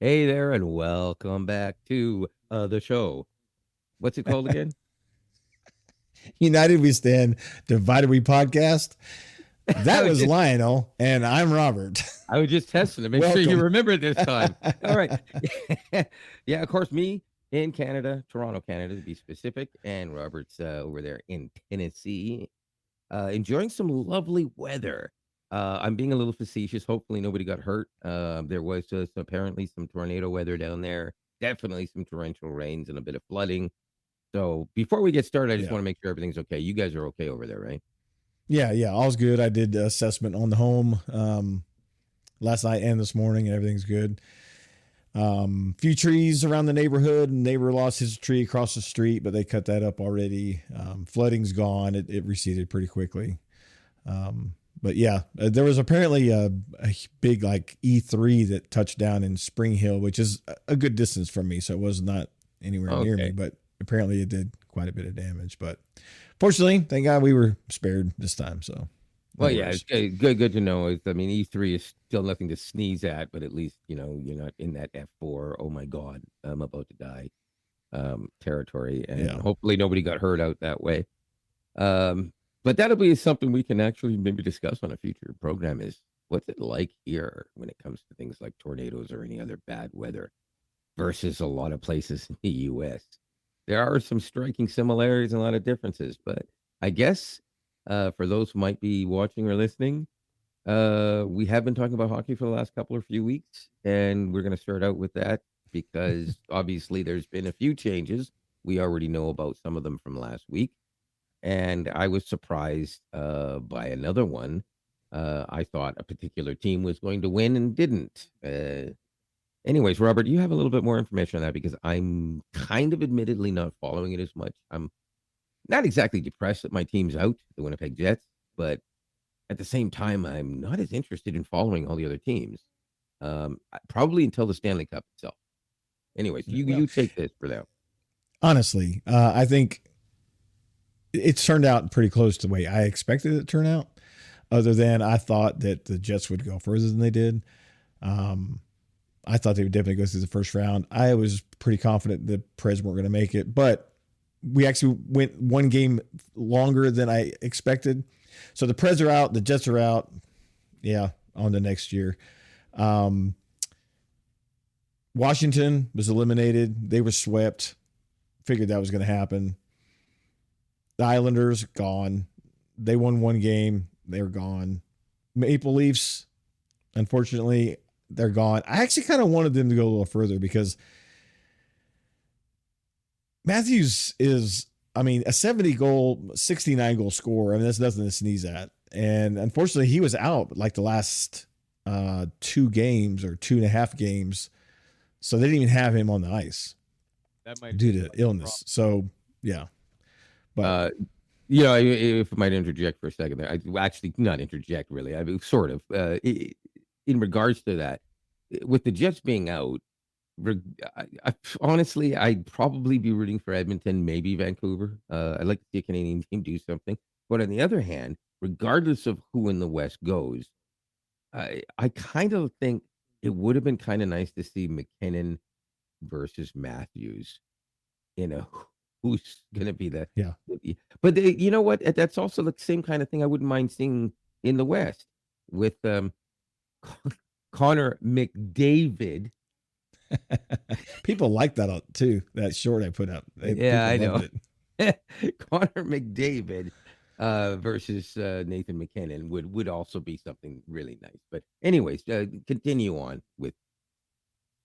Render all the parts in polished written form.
Hey there, and welcome back to the show. What's it called again? United We Stand, Divided We Podcast. I That was was just Lionel, and I'm Robert. I was just testing to make sure you Welcome. remember this time. All right. Yeah, of course, me in Canada, Toronto, Canada, to be specific, and Robert's over there in Tennessee, enjoying some lovely weather. I'm being a little facetious. Hopefully, nobody got hurt. There was apparently some tornado weather down there. Definitely some torrential rains and a bit of flooding. So before we get started, I just Yeah. want to make sure everything's okay. You guys are okay over there, right? Yeah, all's good. I did assessment on the home last night and this morning, and everything's good. Few trees around the neighborhood. Neighbor lost his tree across the street, but they cut that up already. Flooding's gone. It receded pretty quickly. But yeah, there was apparently a big like E3 that touched down in Spring Hill, which is a good distance from me, so it was not anywhere near me. Okay. But apparently, it did quite a bit of damage. But fortunately, thank God we were spared this time. So no Well, yeah, it's worries. good to know. I mean, E3 is still nothing to sneeze at, but at least you're not in that F4. Oh my God, I'm about to die territory, and Yeah. hopefully nobody got hurt out that way. Um, but that'll be something we can actually maybe discuss on a future program. Is what's it like here when it comes to things like tornadoes or any other bad weather versus a lot of places in the U.S. There are some striking similarities and a lot of differences, but I guess for those who might be watching or listening, we have been talking about hockey for the last couple or few weeks, and we're going to start out with that because obviously there's been a few changes. We already know about some of them from last week, and I was surprised by another one. I thought a particular team was going to win and didn't. Anyways, Robert, you have a little bit more information on that because I'm kind of admittedly not following it as much. I'm not exactly depressed that my team's out, the Winnipeg Jets, but at the same time, I'm not as interested in following all the other teams. Probably until the Stanley Cup itself. Anyways, you Well, you take this for now. honestly, I think it's turned out pretty close to the way I expected it to turn out. Other than I thought that the Jets would go further than they did. Um, I thought they would definitely go through the first round. I was pretty confident the Preds weren't going to make it, but we actually went one game longer than I expected. So the Preds are out, the Jets are out. Yeah, on to next year. Um, Washington was eliminated. They were swept. Figured that was going to happen. The Islanders gone. They won one game. They were gone. Maple Leafs, unfortunately, they're gone. I actually kind of wanted them to go a little further because Matthews is, I mean, a 70 goal, 69 goal scorer. I mean, that's nothing to sneeze at. And unfortunately, he was out like the last two games or 2.5 games. So they didn't even have him on the ice That might have due been to part of the problem. illness. So, yeah. But Uh, if I might interject for a second there, I actually not interject really. I mean, sort of. In regards to that, with the Jets being out, honestly, I'd probably be rooting for Edmonton, maybe Vancouver. I'd like to see a Canadian team do something. But on the other hand, regardless of who in the West goes, I kind of think it would have been kind of nice to see McKinnon versus Matthews. You know, who's going to be the yeah. but you know what? That's also the same kind of thing I wouldn't mind seeing in the West with Connor McDavid. People like that too. That short I put up. Yeah, People I loved know. it. Connor McDavid versus Nathan McKinnon would also be something really nice. But anyways, continue on with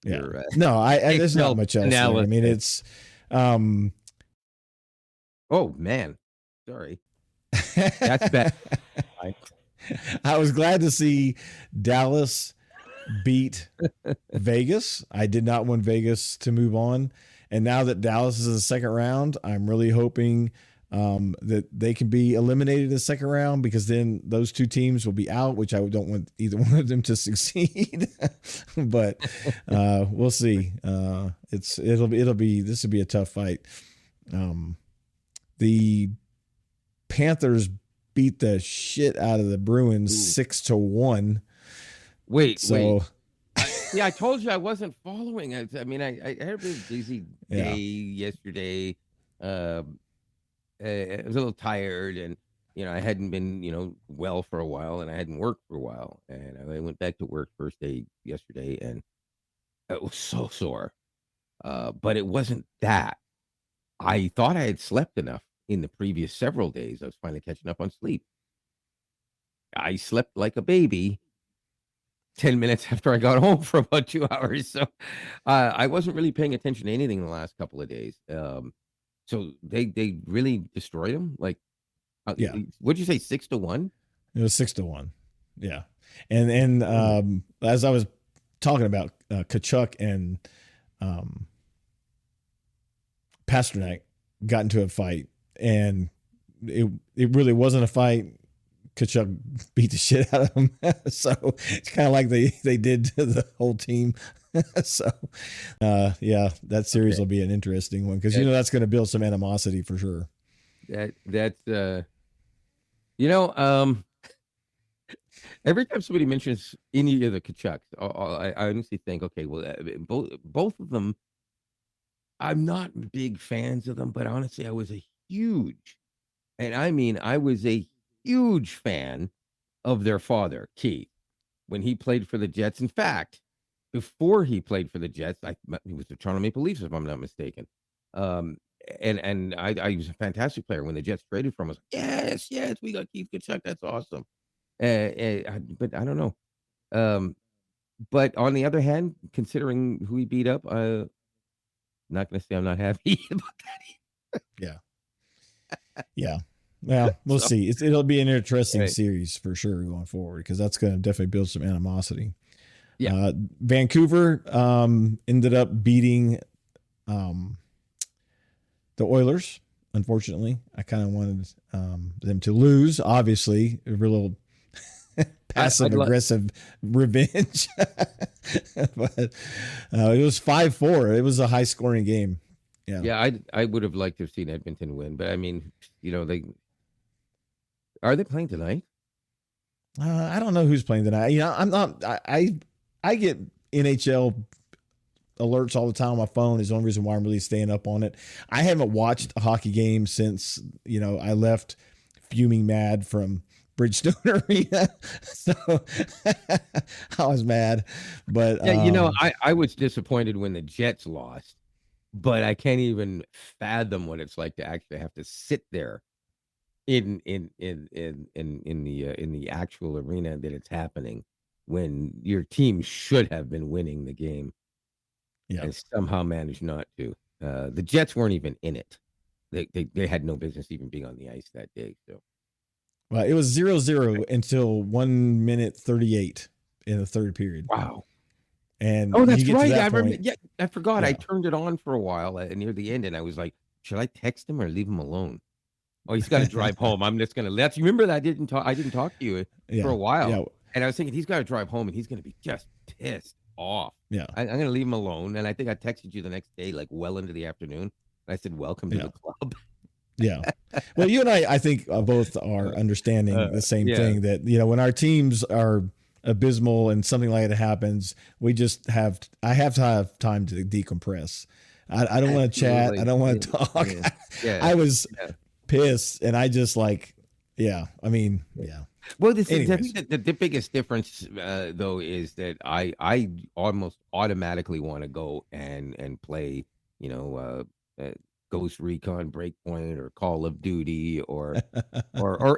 Yeah. your No, I there's not detailed much else there. I mean, analysis. it's um Oh man, sorry, that's bad. I was glad to see Dallas beat Vegas. I did not want Vegas to move on. And now that Dallas is in the second round, I'm really hoping that they can be eliminated in the second round because then those two teams will be out, which I don't want either one of them to succeed. But we'll see. It'll be this will be a tough fight. The Panthers beat the shit out of the Bruins Ooh. 6-1. Wait, So Yeah, I told you I wasn't following. I mean, I had a really busy day Yeah. yesterday. Um, I was a little tired, and I hadn't been well for a while, and I hadn't worked for a while, and I went back to work first day yesterday, and it was so sore. But it wasn't that. I thought I had slept enough in the previous several days. I was finally catching up on sleep. I slept like a baby 10 minutes after I got home for about 2 hours. So, I wasn't really paying attention to anything in the last couple of days. So they really destroyed him? Like, Yeah. what'd you say, 6-1? It was 6-1. Yeah. And Oh, as I was talking about Kachuk and um, Pasternak got into a fight, and it really wasn't a fight. Kachuk beat the shit out of him. So it's kind of like they did to the whole team. So yeah, that series okay. will be an interesting one because That that's going to build some animosity for sure. that's, you know, um, every time somebody mentions any of the Kachucks, I honestly think, okay, well, both of them, I'm not big fans of them, but honestly, I was a huge, and I mean, I was a huge fan of their father, Keith, when he played for the Jets. In fact, before he played for the Jets, he was the Toronto Maple Leafs, if I'm not mistaken. Um, and he was a fantastic player. When the Jets traded for him, I was like, yes, yes, we got Keith Tkachuk. That's awesome. But I don't know. Um, but on the other hand, considering who he beat up, not going to say I'm not happy about that. Yeah. Yeah. Well, we'll So, see. It'll be an interesting right. series for sure going forward because that's going to definitely build some animosity. Yeah. Vancouver ended up beating um, the Oilers. Unfortunately, I kind of wanted them to lose. Obviously, a real passive I'd like. aggressive revenge, but it was 5-4. It was a high scoring game. Yeah. Yeah, I would have liked to have seen Edmonton win, but I mean, they are they playing tonight? I don't know who's playing tonight. I'm not. I get NHL alerts all the time on my phone. Is the only reason why I'm really staying up on it. I haven't watched a hockey game since I left fuming mad from Bridgestone Arena, so I was mad. But Yeah, I was disappointed when the Jets lost, but I can't even fathom what it's like to actually have to sit there in the actual arena that it's happening when your team should have been winning the game yeah, and somehow managed not to. The Jets weren't even in it. They had no business even being on the ice that day. So well, it was 0-0 until 1 minute 38 in the third period, wow. and Oh, you that's get to right. I that remember. point. Yeah, I forgot. I Yeah, turned it on for a while near the end, and I was like, "Should I text him or leave him alone?" Oh, he's got to drive home. I'm just gonna let you remember that I didn't talk to you for yeah, a while, yeah, and I was thinking he's got to drive home, and he's gonna be just pissed off. yeah, I'm gonna leave him alone, and I think I texted you the next day, like well into the afternoon, and I said, "Welcome to yeah. the club." Yeah. Well, you and I think both are understanding the same Yeah, thing that, when our teams are abysmal and something like that happens, I have to have time to decompress. I don't want to chat. I absolutely. don't want Yeah, to talk. yeah, yeah, I was yeah. pissed and I just yeah, I mean, yeah. Well, I Anyways. think that the biggest difference, though, is that I almost automatically want to go and play, you know, Ghost Recon Breakpoint or Call of Duty or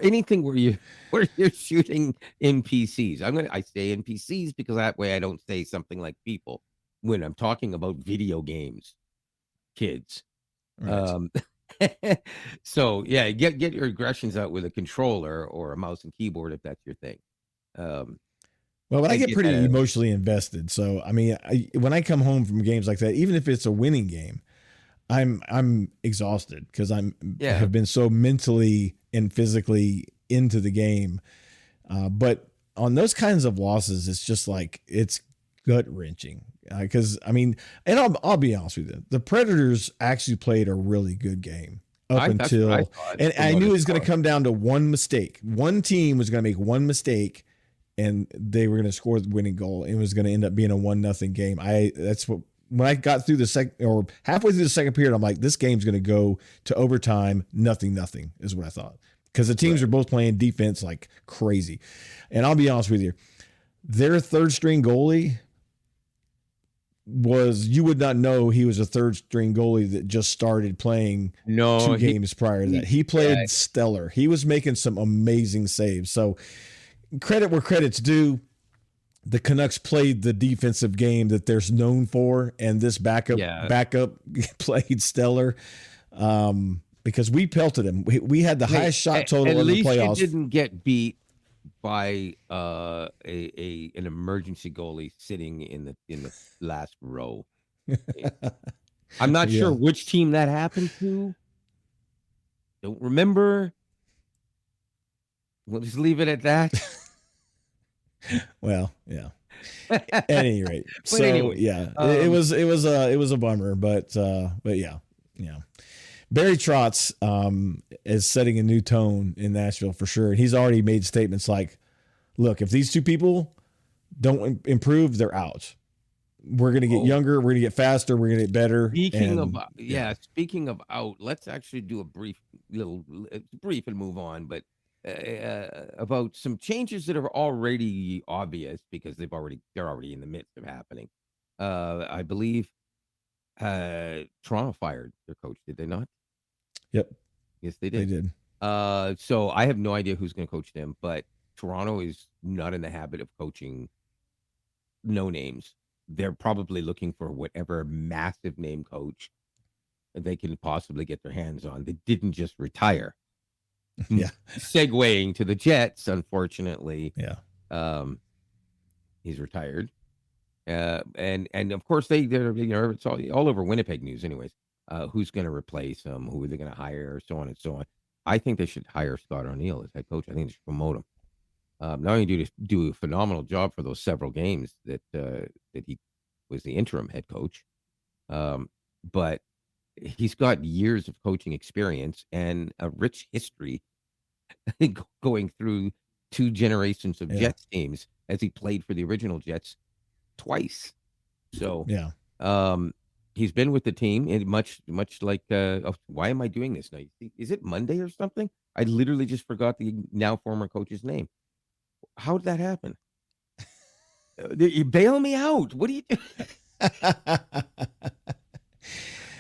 anything where where you're shooting NPCs. I say NPCs because that way I don't say something like people when I'm talking about video games, kids. Right. Um, so yeah, get your aggressions out with a controller or a mouse and keyboard if that's your thing. Um, Well, but I I get get that pretty out of it. emotionally invested. So, I mean, when I come home from games like that, even if it's a winning game, I'm exhausted because Yeah, have been so mentally and physically into the game. But on those kinds of losses, it's just like it's gut wrenching. Because I mean, and I'll be honest with you, the Predators actually played a really good game up that's what I until, thought and from I what knew it it's was going to for. come down to one mistake. One team was going to make one mistake, and they were going to score the winning goal. It was going to end up being a 1-0 game. That's what when I got through the second or halfway through the second period, I'm like, this game's going to go to overtime. Nothing is what I thought, because the teams Right. are both playing defense like crazy. And I'll be honest with you, their third string goalie you would not know he was a third string goalie that just started playing No, 2 games prior to that. He yeah, played stellar. He was making some amazing saves. So credit where credit's due. The Canucks played the defensive game that they're known for, and this backup played stellar, because we pelted him. We had the highest shot total at in the least you playoffs. didn't get beat by an emergency goalie sitting in the last row. I'm not sure which team that happened to. Don't remember. We'll just leave it at that. Well, yeah. At any rate, so anyway, yeah, it was a bummer, but yeah. Barry Trotz is setting a new tone in Nashville for sure. He's already made statements like, "Look, if these two people don't improve, they're out. We're going to get younger. We're going to get faster. We're going to get better." Speaking of out, let's actually do a brief and move on. But about some changes that are already obvious because they're already in the midst of happening. I believe Toronto fired their coach, did they not? Yep. Yes, they did. They did. So I have no idea who's going to coach them, but Toronto is not in the habit of coaching no names. They're probably looking for whatever massive name coach they can possibly get their hands on. They didn't just retire. Yeah. Segueing to the Jets, unfortunately. Yeah. He's retired. And of course they're it's all over Winnipeg news anyways. Who's going to replace him? Who are they going to hire? So on and so on. I think they should hire Scott O'Neill as head coach. I think they should promote him. Not only do a phenomenal job for those several games that he was the interim head coach, but he's got years of coaching experience and a rich history going through 2 generations of Jets teams, as he played for the original Jets twice. So yeah, he's been with the team, and much like why am I doing this now? Is it Monday or something? I literally just forgot the now former coach's name. How did that happen? You bail me out. What do you do?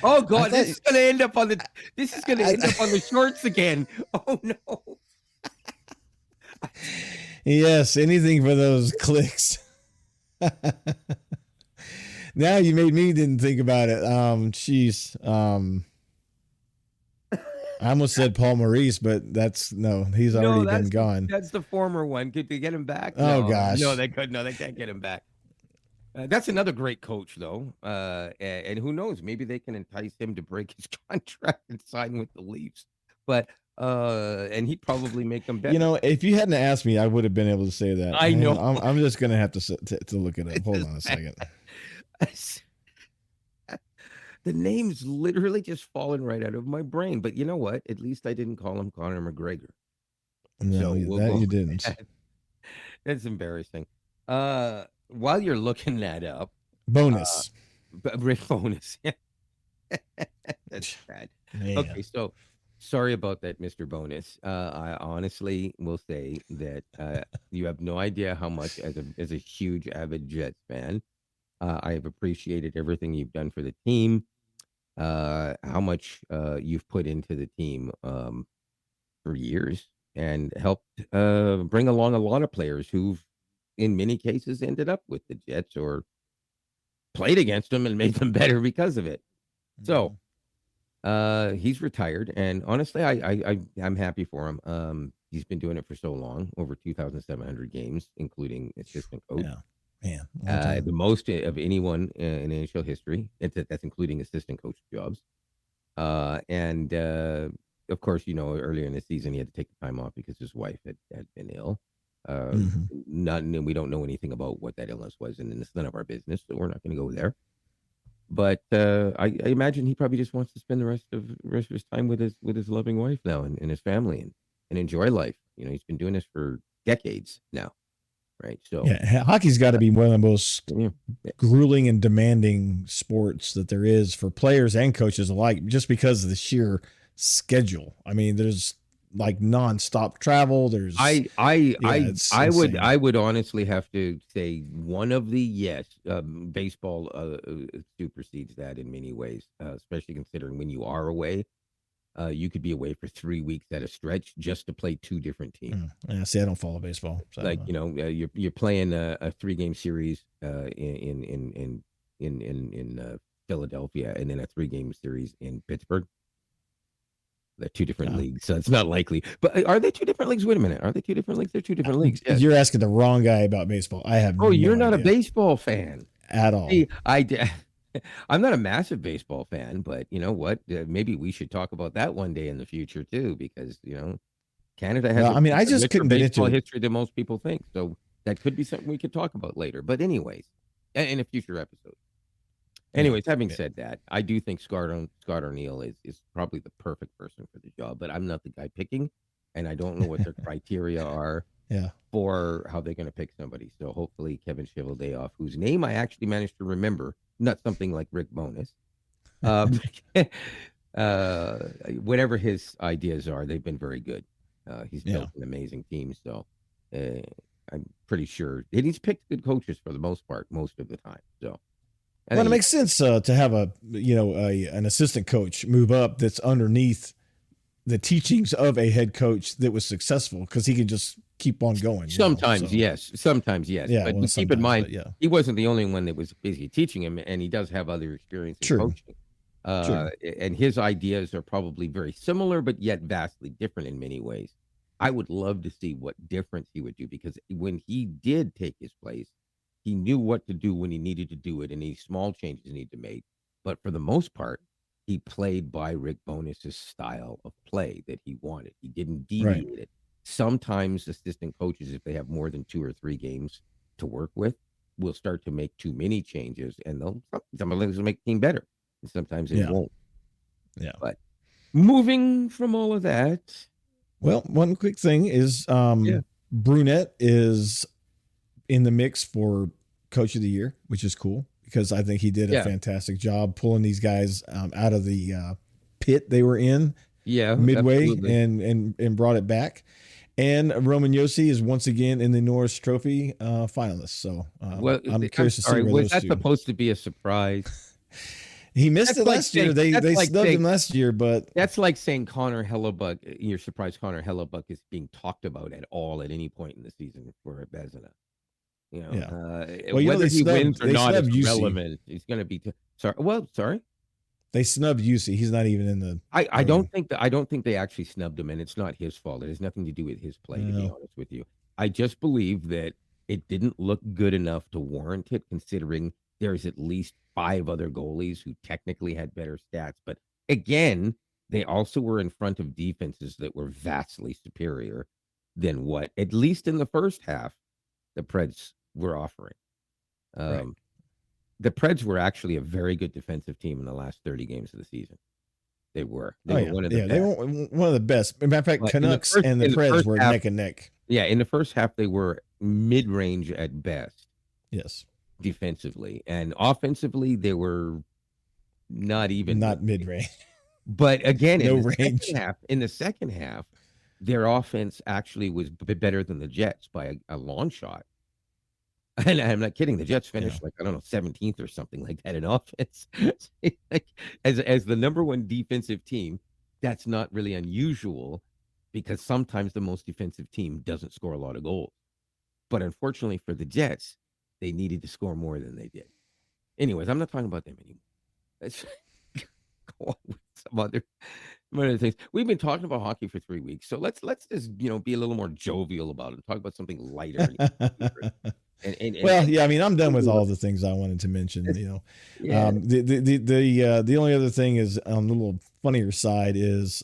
Oh God, this is going to end up on the shorts again. Oh no. Yes, anything for those clicks. Now you made me didn't think about it. I almost said Paul Maurice, but he's already been gone. That's the former one. Could they get him back? Oh gosh. No, they couldn't. No, they can't get him back. That's another great coach, though. And who knows? Maybe they can entice him to break his contract and sign with the Leafs. But and he'd probably make them better. If you hadn't asked me, I would have been able to say that. I know. I'm just gonna have to look it up. Hold on a second. The name's literally just fallen right out of my brain. But you know what? At least I didn't call him Conor McGregor. No, you didn't. That's embarrassing. While you're looking that up, bonus. Bonus. That's bad. Man. Okay, so sorry about that, Mr. Bonus. I honestly will say that you have no idea how much, as a huge avid Jets fan, I have appreciated everything you've done for the team. How much you've put into the team for years and helped bring along a lot of players who've, in many cases, ended up with the Jets or played against them and made them better because of it. So he's retired, and honestly, I'm happy for him. He's been doing it for so long, over 2,700 games, including assistant coach. Yeah, man, the most of anyone in NHL history. That's including assistant coach jobs. And of course, earlier in the season, he had to take the time off because his wife had been ill. We don't know anything about what that illness was, and it's none of our business, so we're not going to go there. But I imagine he probably just wants to spend the rest of his time with his loving wife now and his family and enjoy life. He's been doing this for decades now. right? So, Yeah, hockey's got to be one of the most yeah. grueling and demanding sports that there is for players and coaches alike, just because of the sheer schedule. I mean, there's like nonstop travel. There's it's insane. I would honestly have to say one of the yes, baseball supersedes that in many ways, especially considering when you are away, you could be away for 3 weeks at a stretch just to play two different teams. Yeah, see, I don't follow baseball, so Like you're playing a 3-game series in Philadelphia, and then a 3-game series in Pittsburgh. They're two different leagues, so it's not likely. But are they two different leagues? Wait a minute. Are they two different leagues? They're two different leagues. Yes. You're asking the wrong guy about baseball. I have Oh, you're no not idea a baseball fan at all. See, I'm not a massive baseball fan, but you know what? Maybe we should talk about that one day in the future too, because Canada has I mean, I just couldn't get into history than most people think. So that could be something we could talk about later. But anyways, in a future episode. Anyways, having said that, I do think Scott O'Neill is probably the perfect person for the job, but I'm not the guy picking, and I don't know what their criteria are for how they're going to pick somebody. So hopefully Kevin Cheveldayoff, whose name I actually managed to remember, not something like Rick Bowness, whatever his ideas are, they've been very good. He's built an amazing team, so I'm pretty sure. And he's picked good coaches for the most part, most of the time. So. Well, it makes sense to have an assistant coach move up that's underneath the teachings of a head coach that was successful, because he can just keep on going. Sometimes yes. Yeah, but keep in mind, he wasn't the only one that was busy teaching him, and he does have other experience in coaching. And his ideas are probably very similar, but yet vastly different in many ways. I would love to see what difference he would do, because when he did take his place, he knew what to do when he needed to do it, and any small changes needed to make. But for the most part, he played by Rick Bowness's style of play that he wanted. He didn't deviate it. Sometimes assistant coaches, if they have more than 2 or 3 games to work with, will start to make too many changes, and sometimes they'll make the team better, and sometimes it won't. Yeah. But moving from all of that. Well, one quick thing is Brunette is in the mix for Coach of the Year, which is cool, because I think he did a fantastic job pulling these guys out of the pit they were in midway and brought it back. And Roman Yossi is once again in the Norris Trophy finalists. So I'm curious to see where was those that supposed to be a surprise? He missed it last year. They snubbed him last year, but that's like saying Connor Hellebuck. You're surprised Connor Hellebuck is being talked about at all at any point in the season for Vezina. Whether he wins or not is relevant. He's going to be sorry. They snubbed Yossi. He's not even in the. I don't think they actually snubbed him, and it's not his fault. It has nothing to do with his play. To be honest with you, I just believe that it didn't look good enough to warrant it, considering there's at least 5 other goalies who technically had better stats. But again, they also were in front of defenses that were vastly superior than what, at least in the first half, the Preds were offering. The Preds were actually a very good defensive team in the last 30 games of the season. They were. They were one of the best. They were one of the best. As a matter of fact, Canucks and the Preds were neck and neck. Yeah, in the first half, they were mid-range at best. Yes. Defensively. And offensively, they were not mid-range. But again, no in the second half, their offense actually was better than the Jets by a long shot. And I'm not kidding. The Jets finished 17th or something like that in offense. as the number 1 defensive team, that's not really unusual, because sometimes the most defensive team doesn't score a lot of goals. But unfortunately for the Jets, they needed to score more than they did. Anyways, I'm not talking about them anymore. Let's go on with some other things. We've been talking about hockey for 3 weeks, so let's just be a little more jovial about it. Talk about something lighter. I mean, I'm done with all the things I wanted to mention. The only other thing is on the little funnier side is,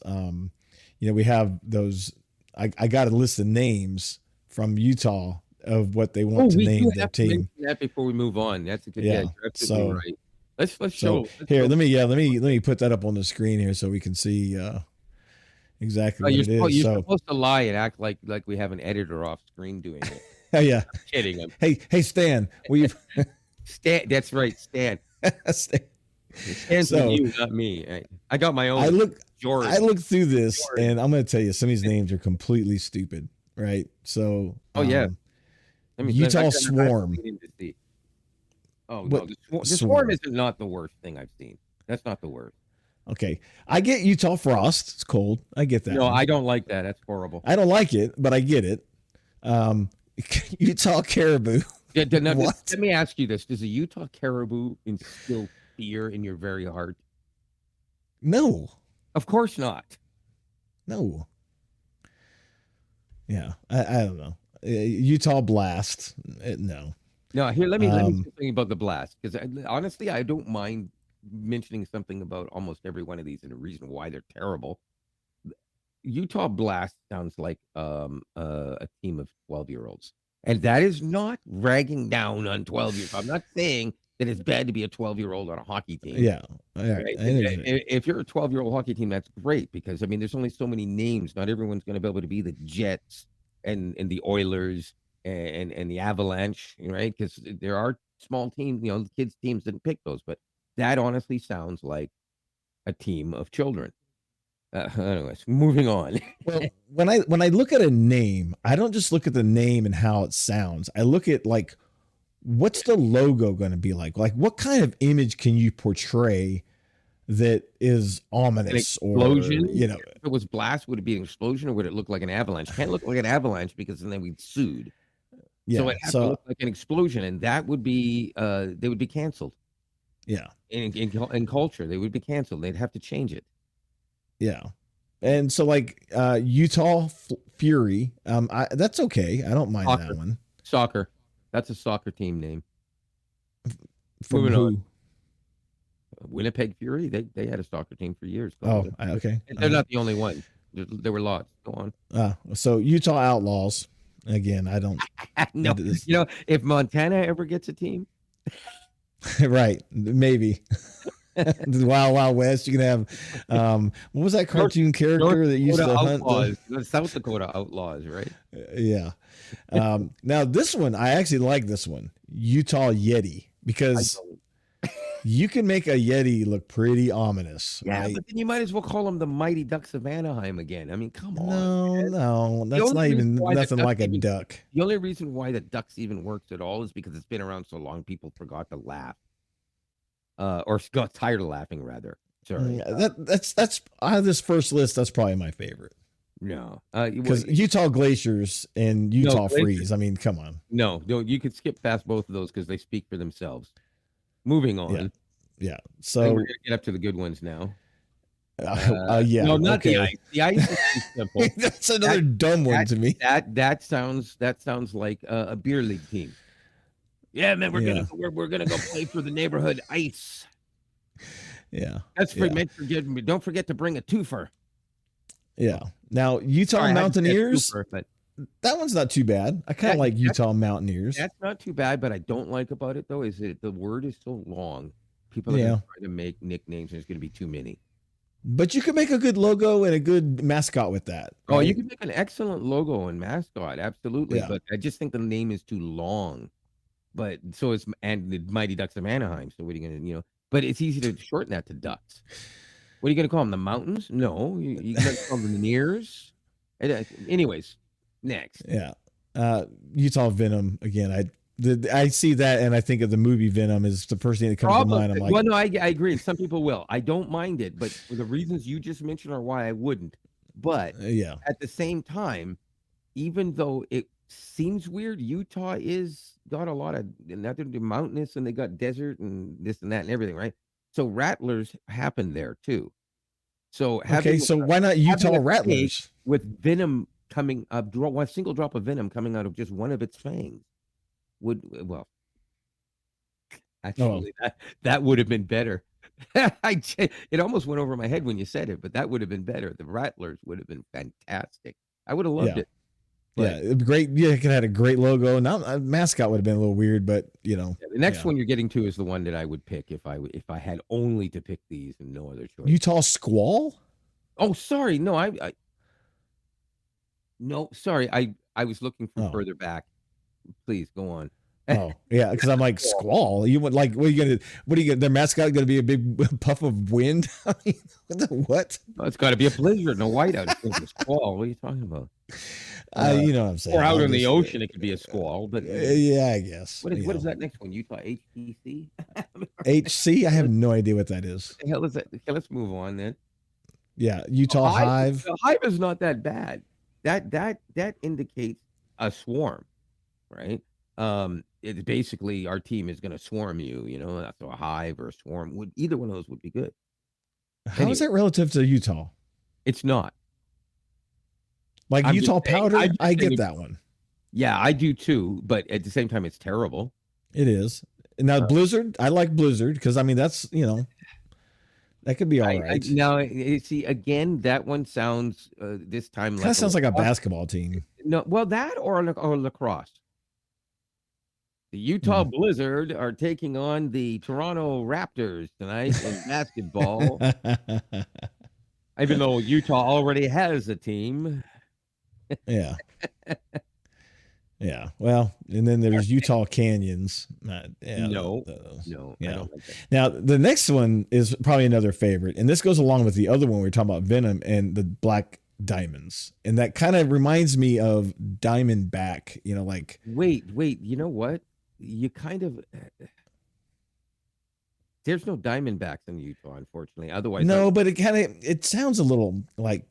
we have those. I got a list of names from Utah of what they want to name their team. That before we move on, that's a good. Yeah, so right. Let's show. Let me put that up on the screen here so we can see exactly what it is. You're supposed to lie and act like we have an editor off screen doing it. Oh yeah. Kidding. I'm Hey, Stan. We've Stan. That's right, Stan. Stan. Stan's with So you, not me. I got my I own. look I George. looked through this, George. and I'm going to tell you some of these names are completely stupid, right? So Oh yeah. I Utah have to Swarm. lean in to see. Oh What no, the swarm Swarm? is not the worst thing I've seen. That's not the worst. Okay, I get Utah Frost. It's cold. I get that No, one. I don't like that. That's horrible. I don't like it, but I get it. Um, Utah Caribou. Now, What? let me ask you this: does a Utah caribou instill fear in your very heart? No, Of course not. no. Yeah, I don't know. Utah Blast. No. No, here let me say Um, something about the blast because honestly, I don't mind mentioning something about almost every one of these and the reason why they're terrible. Utah Blast sounds like a team of 12-year-olds. And that is not ragging down on 12 years. I'm not saying that it's bad to be a 12-year-old on a hockey team. yeah. All right. Right? I understand. If you're a 12-year-old hockey team, that's great because I mean there's only so many names. Not everyone's going to be able to be the Jets and the Oilers and the Avalanche, right? Because there are small teams, the kids teams didn't pick those, but that honestly sounds like a team of children. Anyways, moving on. Well, when I look at a name, I don't just look at the name and how it sounds. I look at like what's the logo going to be like? Like what kind of image can you portray that is An ominous or explosion? you know? If it was blast, would it be an explosion or would it look like an avalanche? Can't look like an avalanche because then we'd sued. So Yeah. it have to So look like an explosion, and that would be they would be canceled yeah, in culture. They would be canceled. They'd have to change it. yeah. And so like Utah Fury, that's okay. I don't mind Soccer, that one. soccer. That's a soccer team name. From Moving on. who? Winnipeg Fury. They had a soccer team for years. Oh, okay. And they're not the only one. There were lots. Go on. So Utah Outlaws. Again, I don't. No, if Montana ever gets a team, Right, maybe. The Wild Wild West. You can have, what was that cartoon character that used to hunt? The South Dakota Outlaws, right? Yeah. Now this one, I actually like this one, Utah Yeti, because you can make a Yeti look pretty ominous, right? But then you might as well call them the Mighty Ducks of Anaheim again. I mean, come on. No, that's not even nothing like a duck. The only reason why the Ducks even works at all is because it's been around so long, people forgot to laugh. Or got tired of laughing, rather. Sorry. That's out of this first list, that's probably my favorite. No. Because Utah Glaciers and Utah Freeze, I mean, come on. No, you could skip past both of those because they speak for themselves. Moving on. Yeah. So we're gonna get up to the good ones now. Yeah. No, not the ice. The ice is too simple. That's another dumb one to me. That sounds like a beer league team. Yeah, man, we're gonna go play for the neighborhood ice. Yeah. That's for don't forget to bring a twofer. Yeah. Now Utah Mountaineers. That one's not too bad. I kind of like Utah Mountaineers. That's not too bad, but I don't like about it though is that the word is so long. People are going to try to make nicknames, and it's going to be too many. But you could make a good logo and a good mascot with that. Right? Oh, you can make an excellent logo and mascot, absolutely. Yeah. But I just think the name is too long. But so is and the Mighty Ducks of Anaheim. So what are you going to, But it's easy to shorten that to Ducks. What are you going to call them? The Mountains? No, you can call them the Nears. Anyways, next. Yeah, Utah Venom again. I see that and I think of the movie Venom is the first thing that comes to mind. I'm like, well, no, I agree. Some people will. I don't mind it, but for the reasons you just mentioned are why I wouldn't. But at the same time, even though it seems weird, Utah got a lot of mountainous and they got desert and this and that and everything, right? So rattlers happened there too. So so why not Utah Rattlers with venom coming up? One single drop of venom coming out of just one of its fangs. Actually, that would have been better. It almost went over my head when you said it, but that would have been better. The Rattlers would have been fantastic. I would have loved it. But, it'd be great. Yeah, it could have had a great logo. Now a mascot would have been a little weird, but the next one you're getting to is the one that I would pick if I had only to pick these and no other choice. Utah Squall. Oh, sorry, no, sorry. I was looking from further back. Please go on. Oh yeah, because I'm like squall. You would like what are you gonna? What are you gonna? Their mascot gonna be a big puff of wind? I mean, what? Oh, it's got to be a blizzard and a whiteout. It's going to be a squall. What are you talking about? You know what I'm Or saying? out I in the just ocean, it could be a squall. But yeah, I guess. what is that next one? Utah HTC? HC. I have no idea what that is. What the hell is that? Okay, let's move on then. Yeah, Utah Hive. Hive. The hive is not that bad. That indicates a swarm, right? It's basically our team is going to swarm you. You know, so a hive or a swarm would either one of those would be good. How is Anyway, that relative to Utah? it's not. Like I'm Utah just saying. powder, I'm just I saying. get that one. Yeah, I do too. But at the same time, it's terrible. It is. Now Blizzard, I like Blizzard because I mean that's that could be all right. Now, see, again, that one sounds this time Kind of sounds like a basketball team. No, well, that or lacrosse. The Utah Blizzard are taking on the Toronto Raptors tonight in basketball. Even though Utah already has a team. Yeah. Yeah. Well, and then there's Utah Canyons. Yeah, No, yeah. I don't like that. Now, the next one is probably another favorite, and this goes along with the other one we were talking about, Venom and the Black Diamonds, and that kind of reminds me of Diamondback. You know, like Wait, you know what? You kind of there's no Diamondbacks in Utah, unfortunately. Otherwise, no, but it sounds a little like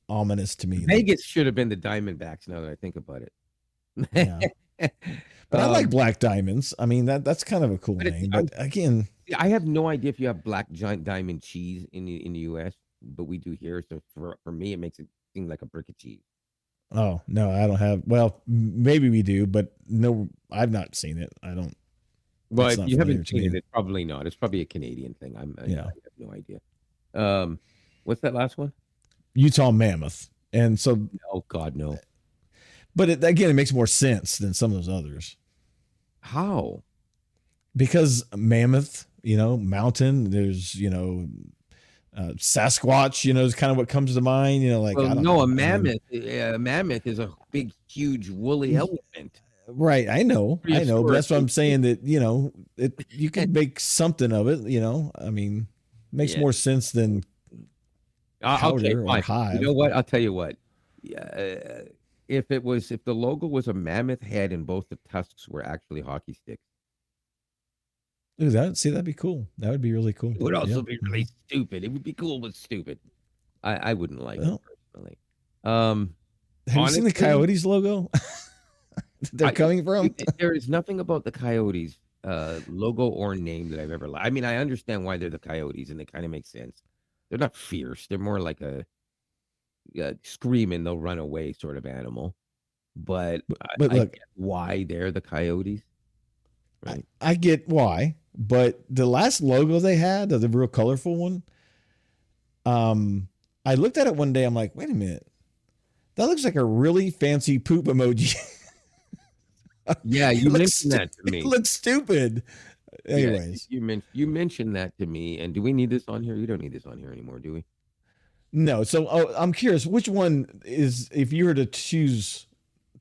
ominous to me. Vegas should have been the Diamondbacks. Now that I think about it. Yeah. But I like Black Diamonds. I mean that's kind of a cool name. But again, I have no idea if you have black giant diamond cheese in the U.S., but we do here. So for me, it makes it seem like a brick of cheese. Oh no, I don't have. Well, maybe we do, but no, I've not seen it. I don't. Well, if you haven't seen it, it's probably not. It's probably a Canadian thing. I have no idea. What's that last one? Utah Mammoth, and so. Oh God, no. But it makes more sense than some of those others. How? Because mammoth, mountain. There's Sasquatch. Is kind of what comes to mind. Like well, no, a mammoth. A mammoth is a big, huge, woolly elephant. Right, I know, but that's what I'm saying. That you can make something of it. I mean, makes more sense than powder or hive. You know what? I'll tell you what. Yeah. If the logo was a mammoth head and both the tusks were actually hockey sticks. Ooh, that'd be cool. That would be really cool. It would also be really stupid. It would be cool but stupid. I wouldn't like it personally. Have you seen the Coyotes logo? They're coming from? There is nothing about the Coyotes logo or name that I've ever liked. I mean, I understand why they're the Coyotes and it kind of makes sense. They're not fierce. They're more like a scream and they'll run away sort of animal. But look, I get why they're the Coyotes. Right. I get why, but the last logo they had, the real colorful one, I looked at it one day. I'm like, wait a minute, that looks like a really fancy poop emoji. Yeah, you mentioned that to me. It looks stupid. Anyways, you mentioned that to me. And do we need this on here? You don't need this on here anymore, do we? No. So I'm curious, which one is, if you were to choose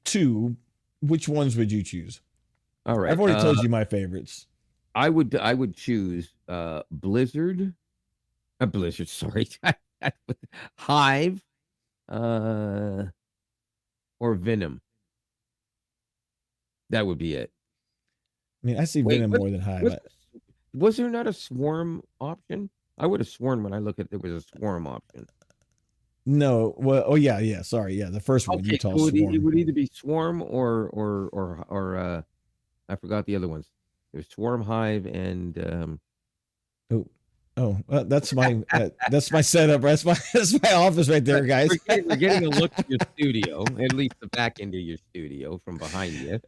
two, which ones would you choose? All right. I've already told you my favorites. I would choose Blizzard. Blizzard, sorry. Hive or Venom. That would be it. I mean, I see Venom more than Hive. Was there not a swarm option? I would have sworn when I look at there was a swarm option. No, well, yeah. Sorry, yeah, the first one. Okay, Utah Swarm. It would either be Swarm or I forgot the other ones. There's Swarm, Hive, and that's my setup. That's my office right there, guys. We're getting a look at your studio, at least the back end of your studio from behind you.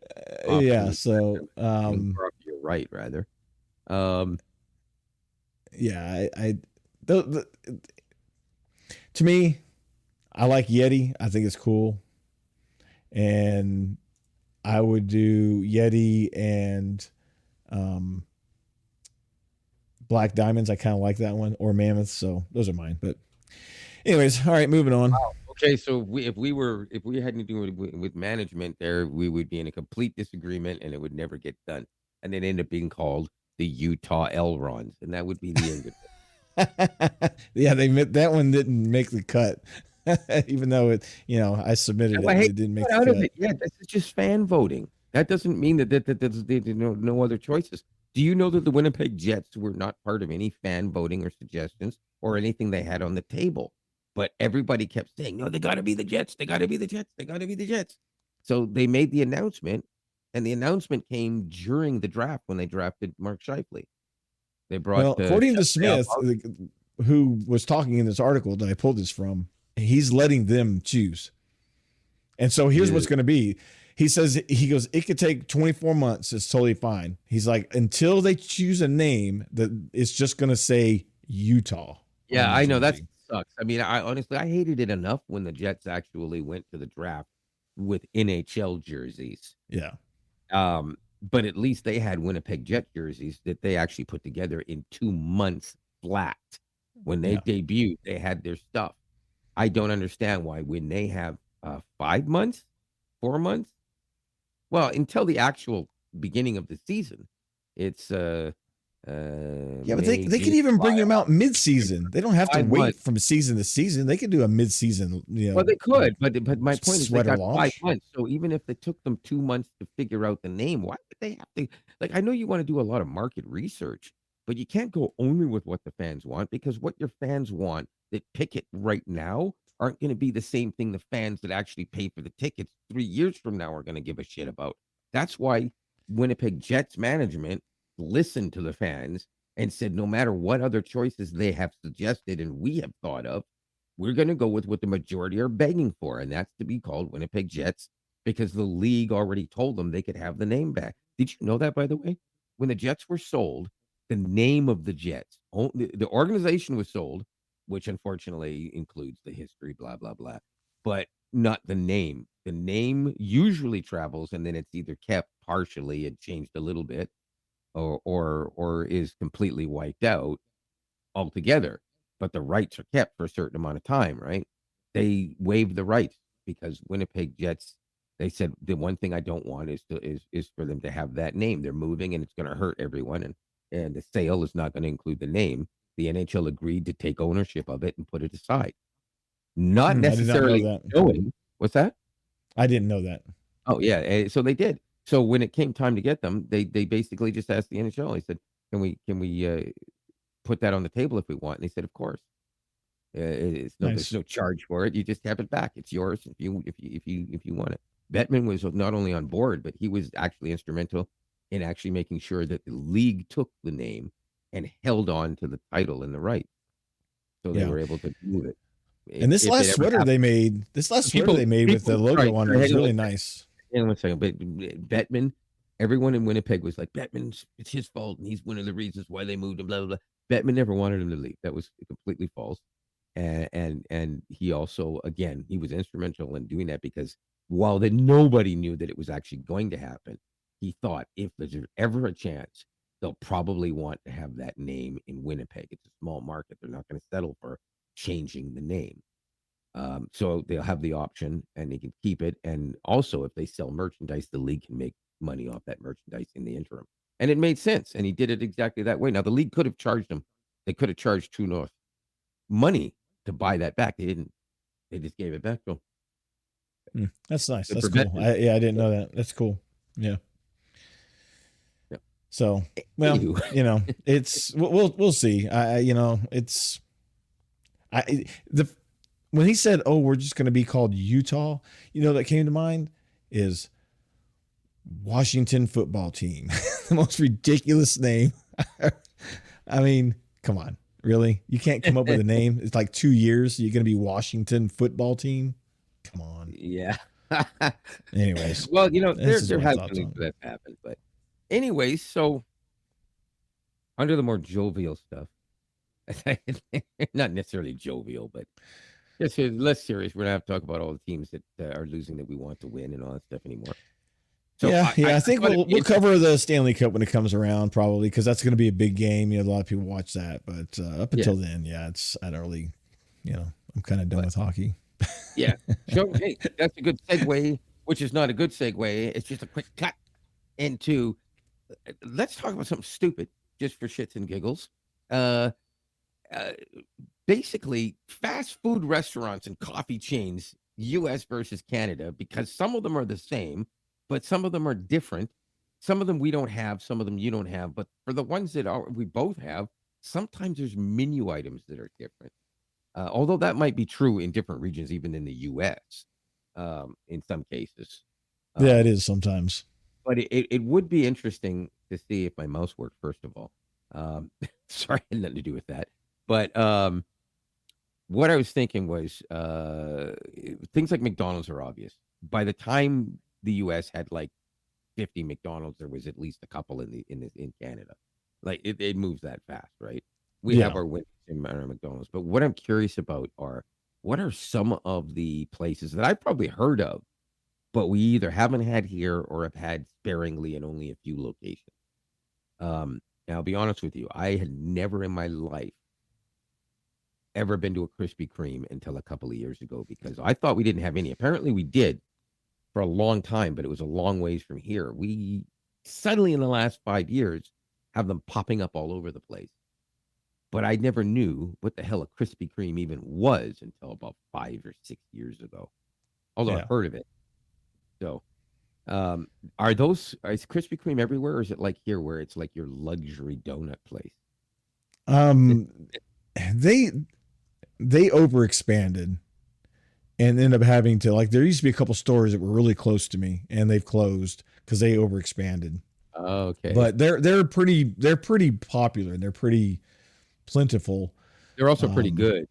Yeah, so you're right, rather. Yeah, to me, I like Yeti. I think it's cool, and I would do Yeti and Black Diamonds. I kind of like that one, or Mammoth. So those are mine. But anyways, all right, moving on. Wow. Okay, so if we had to do it with management there, we would be in a complete disagreement and it would never get done. And it ended up being called the Utah Elrons, and that would be the end of it. Yeah, that one didn't make the cut, even though I submitted I it and hate it didn't to make get the out of cut. it. Yeah, this is just fan voting. That doesn't mean that there's no other choices. Do you know that the Winnipeg Jets were not part of any fan voting or suggestions or anything they had on the table? But everybody kept saying, "No, they gotta be the Jets. They gotta be the Jets. They gotta be the Jets." So they made the announcement, and the announcement came during the draft when they drafted Mark Scheifele. They brought, Well, according to Scheifele Smith, out. who was talking in this article that I pulled this from, he's letting them choose. And so here's Yeah. what's going to be. He goes, it could take 24 months. It's totally fine. He's like, until they choose a name that it's just going to say Utah on Yeah, the I know, that jersey. sucks. I mean, I honestly I hated it enough when the Jets actually went to the draft with NHL jerseys. Yeah. But at least they had Winnipeg Jet jerseys that they actually put together in 2 months flat. When they Yeah. debuted, they had their stuff. I don't understand why when they have, 5 months, 4 months, well, until the actual beginning of the season, it's, Yeah, but they, May, they June, can even July, bring them out August, mid-season. September, They don't have to 5 wait months. from season to season. They can do a mid-season, Well, they could, but my point is they sweater got 5 launch. months, so even if they took them 2 months to figure out the name, why would they have to like, I know you wanna do a lot of market research, but you can't go only with what the fans want because what your fans want that pick it right now aren't gonna be the same thing the fans that actually pay for the tickets 3 years from now are gonna give a shit about. That's why Winnipeg Jets management listened to the fans and said, "No matter what other choices they have suggested and we have thought of, we're gonna go with what the majority are begging for, and that's to be called Winnipeg Jets because the league already told them they could have the name back." Did you know that, by the way? When the Jets were sold, the name of the Jets, the organization was sold, which unfortunately includes the history, blah, blah, blah, but not the name. The name usually travels and then it's either kept partially and changed a little bit or is completely wiped out altogether, but the rights are kept for a certain amount of time, right? They waived the rights because Winnipeg Jets, they said the one thing I don't want is for them to have that name. They're moving and it's going to hurt everyone, and the sale is not going to include the name. The NHL agreed to take ownership of it and put it aside, not I did not know necessarily that. knowing what's that. I didn't know that. Oh yeah, so they did. So when it came time to get them, they basically just asked the NHL. They said, "Can we put that on the table if we want?" And they said, "Of course." There's Nice. no charge for it. You just have it back. It's yours if you want it. Bettman was not only on board, but he was actually instrumental in actually making sure that the league took the name and held on to the title and the right, so they Yeah. were able to move it. And this If it last ever sweater happened, they made with the logo sorry, on it sorry, was hang on really 1 second. nice. Hang on 1 second. But Bettman, everyone in Winnipeg was like, "Bettman's it's his fault, and he's one of the reasons why they moved him." Blah blah blah. Bettman never wanted him to leave. That was completely false. And he also, again, he was instrumental in doing that because while that nobody knew that it was actually going to happen, he thought if there's ever a chance, they'll probably want to have that name in Winnipeg. It's a small market. They're not going to settle for changing the name. So they'll have the option and they can keep it. And also, if they sell merchandise, the league can make money off that merchandise in the interim. And it made sense. And he did it exactly that way. Now, the league could have charged him. They could have charged True North money to buy that back. They didn't. They just gave it back to him. That's nice. Good That's for cool. Bettman. I didn't know that. That's cool. Yeah. Yeah. So, well, Anywho. it's we'll see. It's the when he said, "Oh, we're just going to be called Utah," that came to mind is Washington football team. The most ridiculous name. I mean, come on, really? You can't come up with a name. It's like 2 years. You're going to be Washington football team. Come on. Yeah. Anyways, Well, this is there my has thoughts been on it. that happened, but anyways, so under the more jovial stuff, not necessarily jovial, but just less serious. We're gonna have to talk about all the teams that are losing that we want to win and all that stuff anymore. So Yeah, I I think thought it'd we'll be cover the Stanley Cup when it comes around, probably, because that's going to be a big game. A lot of people watch that, but up yeah, until then, yeah, I don't really, I'm kind of done but with hockey. Yeah. So, hey, that's a good segue, which is not a good segue. It's just a quick cut into let's talk about something stupid just for shits and giggles. Uh, uh, Basically, fast food restaurants and coffee chains, US versus Canada, because some of them are the same, but some of them are different. Some of them we don't have, some of them you don't have. But for the ones that are, we both have, sometimes there's menu items that are different. Although that might be true in different regions, even in the US, in some cases. Yeah, it Um, is sometimes. but it would be interesting to see if my mouse worked, first of all. Sorry, had nothing to do with that. But what I was thinking was things like McDonald's are obvious. By the time the US had like 50 McDonald's, there was at least a couple in Canada. Like it moves that fast, right? We have Yeah. our Wendy's and our McDonald's. But what I'm curious about are what are some of the places that I've probably heard of, but we either haven't had here or have had sparingly in only a few locations. Now, I'll be honest with you, I had never in my life ever been to a Krispy Kreme until a couple of years ago because I thought we didn't have any. Apparently, we did for a long time, but it was a long ways from here. We suddenly, in the last 5 years, have them popping up all over the place. But I never knew what the hell a Krispy Kreme even was until about 5 or 6 years ago. Although I've Yeah. heard of it. So, are those is Krispy Kreme everywhere, or is it like here where it's like your luxury donut place? Um, they they overexpanded and ended up having to, like, there used to be a couple stores that were really close to me and they've closed because they overexpanded. Okay. But they're pretty popular and they're pretty plentiful. They're also pretty Um, good.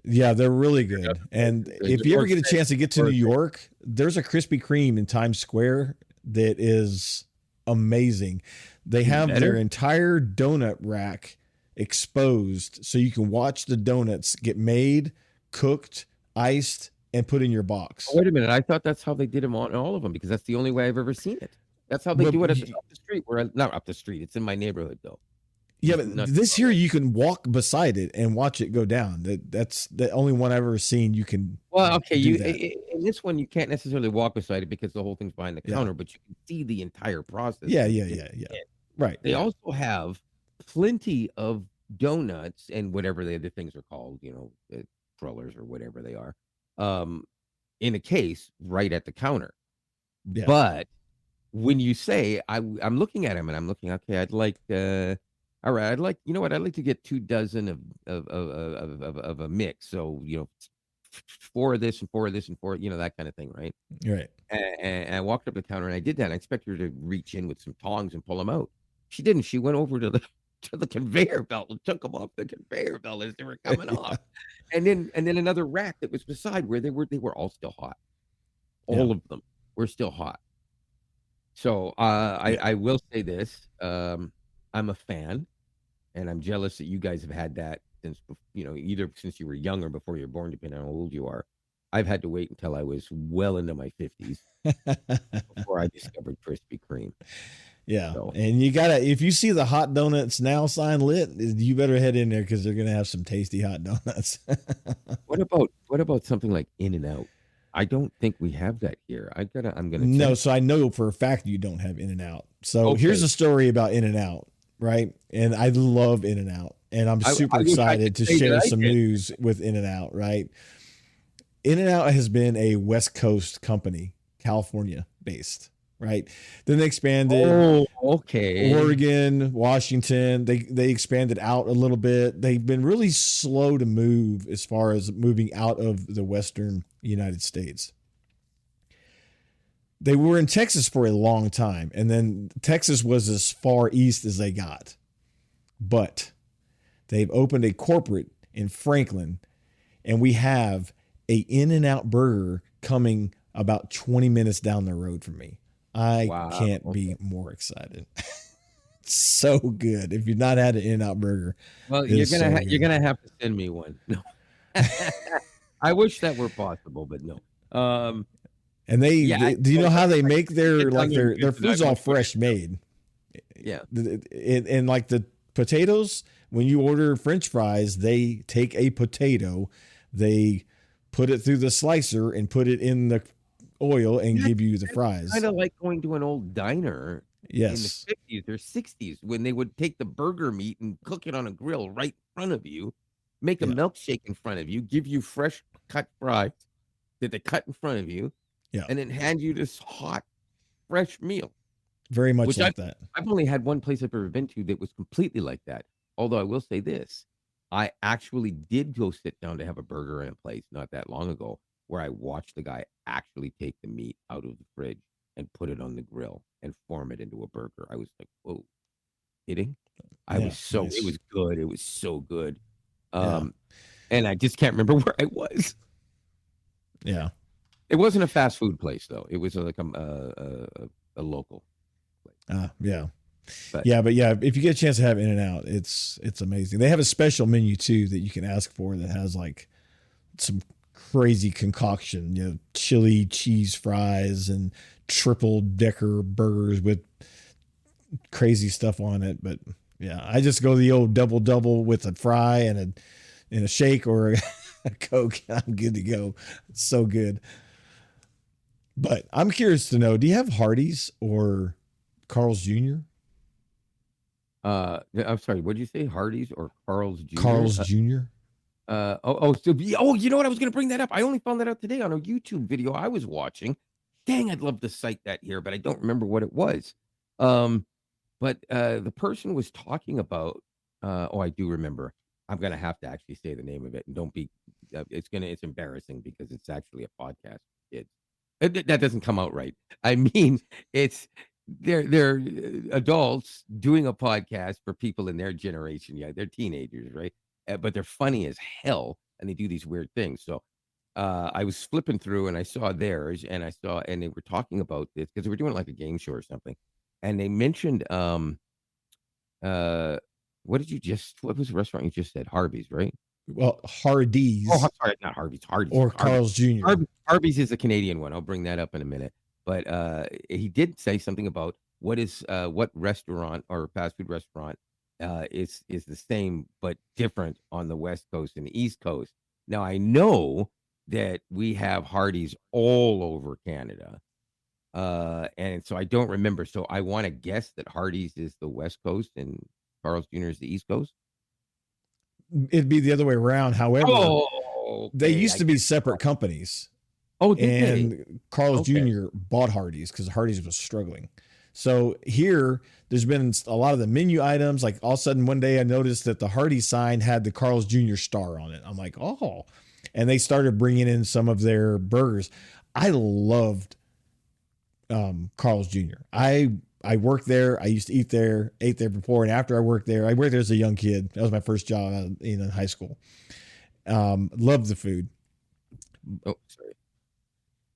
yeah, they're really They're good. definitely And pretty good. if They're you more ever get a expensive, chance to get to New more good. York, there's a Krispy Kreme in Times Square that is amazing. They Even have their better? entire donut rack exposed so you can watch the donuts get made, cooked, iced, and put in your Oh, box. wait a minute. I thought that's how they did them on all of them because that's the only way I've ever seen it. That's how they But do it up the street where not up the street. It's in my neighborhood though. yeah, but Not too this far here away. you can walk beside it and watch it go down. That's the only one I've ever seen you can Well, okay, do you that. in this one you can't necessarily walk beside it because the whole thing's behind the Yeah. counter, but you can see the entire process Yeah, when you yeah, get yeah, yeah. in. Right. They Yeah. also have plenty of donuts and whatever the other things are called, crullers or whatever they are, um, in a case right at the counter. Yeah. But when you say I'm looking at him and I'm looking, okay, I'd like all right, I'd like you know what, I'd like to get 2 dozen of a mix. So, 4 of this and 4 of this and 4, that kind of thing, right? Right. And I walked up the counter and I did that. And I expected her to reach in with some tongs and pull them out. She didn't. She went over to the to the conveyor belt and took them off the conveyor belt as they were coming Yeah. off. And then another rack that was beside where they were all still hot. Yeah. All of them were still hot. So Yeah. I will say this: I'm a fan, and I'm jealous that you guys have had that since either since you were young or before you were born, depending on how old you are. I've had to wait until I was well into my 50s before I discovered Krispy Kreme. Yeah. So And you gotta, if you see the hot donuts now sign lit, you better head in there because they're gonna have some tasty hot donuts. what about something like In and Out? I don't think we have that here. I'm gonna No, check. so I know for a fact you don't have In and Out. So here's Okay, a story about In and Out, right? And I love In and Out, and I'm super I wish I could excited to say that share I some did. news with In and Out, right? In and Out has been a West Coast company, California based, right? Then they expanded Oh, okay. Oregon, Washington. They expanded out a little bit. They've been really slow to move as far as moving out of the Western United States. They were in Texas for a long time, and then Texas was as far east as they got. But they've opened a corporate in Franklin, and we have a In-N-Out burger coming about 20 minutes down the road from me. I Wow. can't Okay. be more excited. So good. If you've not had an In-N-Out burger, Well, it is so you're good. gonna have to send me one. No. I wish that were possible, but no. And Yeah, do you know how they make I get their, down like, there and their visit, I'd food's all love to go down fresh made? there. Yeah. And like the potatoes, when you order French fries, they take a potato, they put it through the slicer and put it in the oil and That's give you the that's fries. kinda like going to an old diner in the Yes. 50s or 60s when they would take the burger meat and cook it on a grill right in front of you, make a Yeah. milkshake in front of you, give you fresh cut fries that they cut in front of you, Yeah. and then hand you this hot, fresh meal, Very much which I've like that. I've only had one place I've ever been to that was completely like that. Although I will say this, I actually did go sit down to have a burger in a place not that long ago where I watched the guy actually take the meat out of the fridge and put it on the grill and form it into a burger. I was like, "Whoa, kidding?" Yeah. It Nice. was good. It was so good. Yeah. Um, and I just can't remember where I was. Yeah. It wasn't a fast food place though. It was like a local place. Yeah. But Yeah, but yeah, if you get a chance to have In-N-Out, it's amazing. They have a special menu too that you can ask for that has like some crazy concoction, chili cheese fries and triple decker burgers with crazy stuff on it. But yeah, I just go the old double double with a fry and a shake or a Coke. I'm good to go. It's so good. But I'm curious to know, do you have Hardee's or Carl's Jr.? I'm sorry, what'd you say? Hardee's or Carl's Jr.? Carl's Jr. You know what? I was gonna bring that up. I only found that out today on a YouTube video I was watching. Dang, I'd love to cite that here, but I don't remember what it was. Um, but the person was talking about, I do remember. I'm gonna have to actually say the name of it, and don't be. It's embarrassing because it's actually a podcast for kids. That doesn't come out right. I mean, it's they're adults doing a podcast for people in their generation. Yeah, they're teenagers, right? But they're funny as hell, and they do these weird things. So I was flipping through and I saw theirs, and and they were talking about this because they were doing like a game show or something, and they mentioned uh what was the restaurant you just said? Harvey's, right? Well, Oh, Hardee's I'm sorry, not Harvey's. or Carl's Jr. Harvey's is a Canadian one. I'll bring that up in a minute. But he did say something about what restaurant or fast food restaurant is the same but different on the West Coast and the East Coast. Now I know that we have Hardee's all over Canada. And so I don't remember. So I want to guess that Hardee's is the West Coast and Carl's Jr. is the East Coast. It'd be the other way around. However, Oh, they okay. used to be separate companies, Oh, did they? and Carl's Okay. Jr. bought Hardee's because Hardee's was struggling. So here, there's been a lot of the menu items. Like all of a sudden, one day I noticed that the Hardee's sign had the Carl's Jr. star on it. I'm like, oh, and they started bringing in some of their burgers. I loved Carl's Jr. I worked there. I used to eat there, ate there before and after I worked there. I worked there as a young kid. That was my first job in high school. Loved the food. Oh, sorry.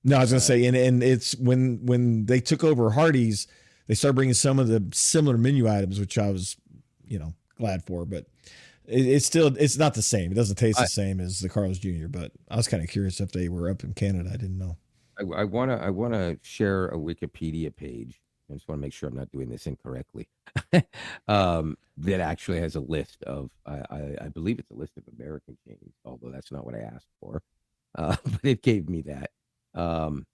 No, I was gonna say, and it's when they took over Hardee's, they started bringing some of the similar menu items, which I was, glad for. But it's not the same. It doesn't taste I the same as the Carl's Jr. But I was kind of curious if they were up in Canada. I didn't know. I wanna share a Wikipedia page. I just want to make sure I'm not doing this incorrectly. That actually has a list of I believe it's a list of American chains, although that's not what I asked for. But it gave me that. Um,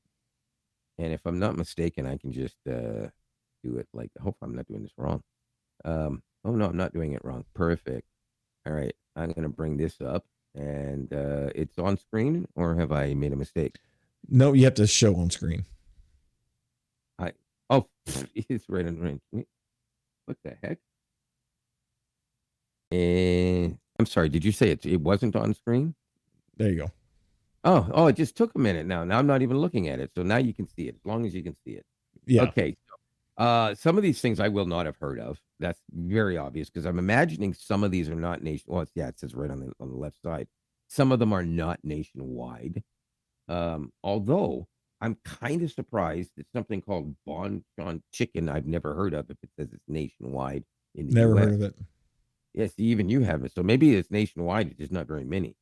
and if I'm not mistaken, I can just do it like. I hope I'm not doing this wrong. Oh no, I'm not doing it wrong. Perfect. All right, I'm gonna bring this up, and it's on screen, or have I made a mistake? No, you have to show on screen. I oh, it's right on range. What the heck? And I'm sorry, did you say it wasn't on screen? There you go. Oh, it just took a minute now. Now I'm not even looking at it. So now you can see it, as long as you can see it. Yeah. Okay. So, some of these things I will not have heard of. That's very obvious because I'm imagining some of these are not nation. Well, yeah, it says right on the left side. Some of them are not nationwide. Although I'm kind of surprised that something called Bonchon chicken I've never heard of if it says it's nationwide in the Never U.S. heard of it. Yes, even you haven't. So maybe it's nationwide. It's just not very many.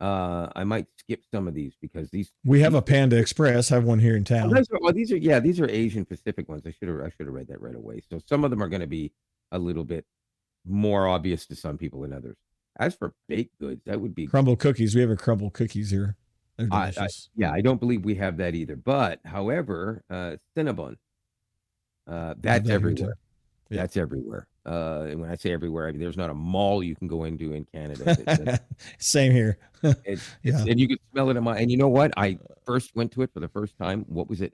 I might skip some of these because We have these a Panda Express. I have one here in town. these are Asian Pacific ones. I should have read that right away. So some of them are going to be a little bit more obvious to some people than others. As for baked goods, that would be Crumble cookies. We have a crumble cookies here. They're I delicious. yeah, I don't believe we have that either. But however, Cinnabon, We have that's that here too. everywhere. Yeah. That's everywhere. And when I say everywhere, I mean there's not a mall you can go into in Canada that Same here. it's Yeah. and you can smell it in my and you know what? I first went to it for the first time. What was it?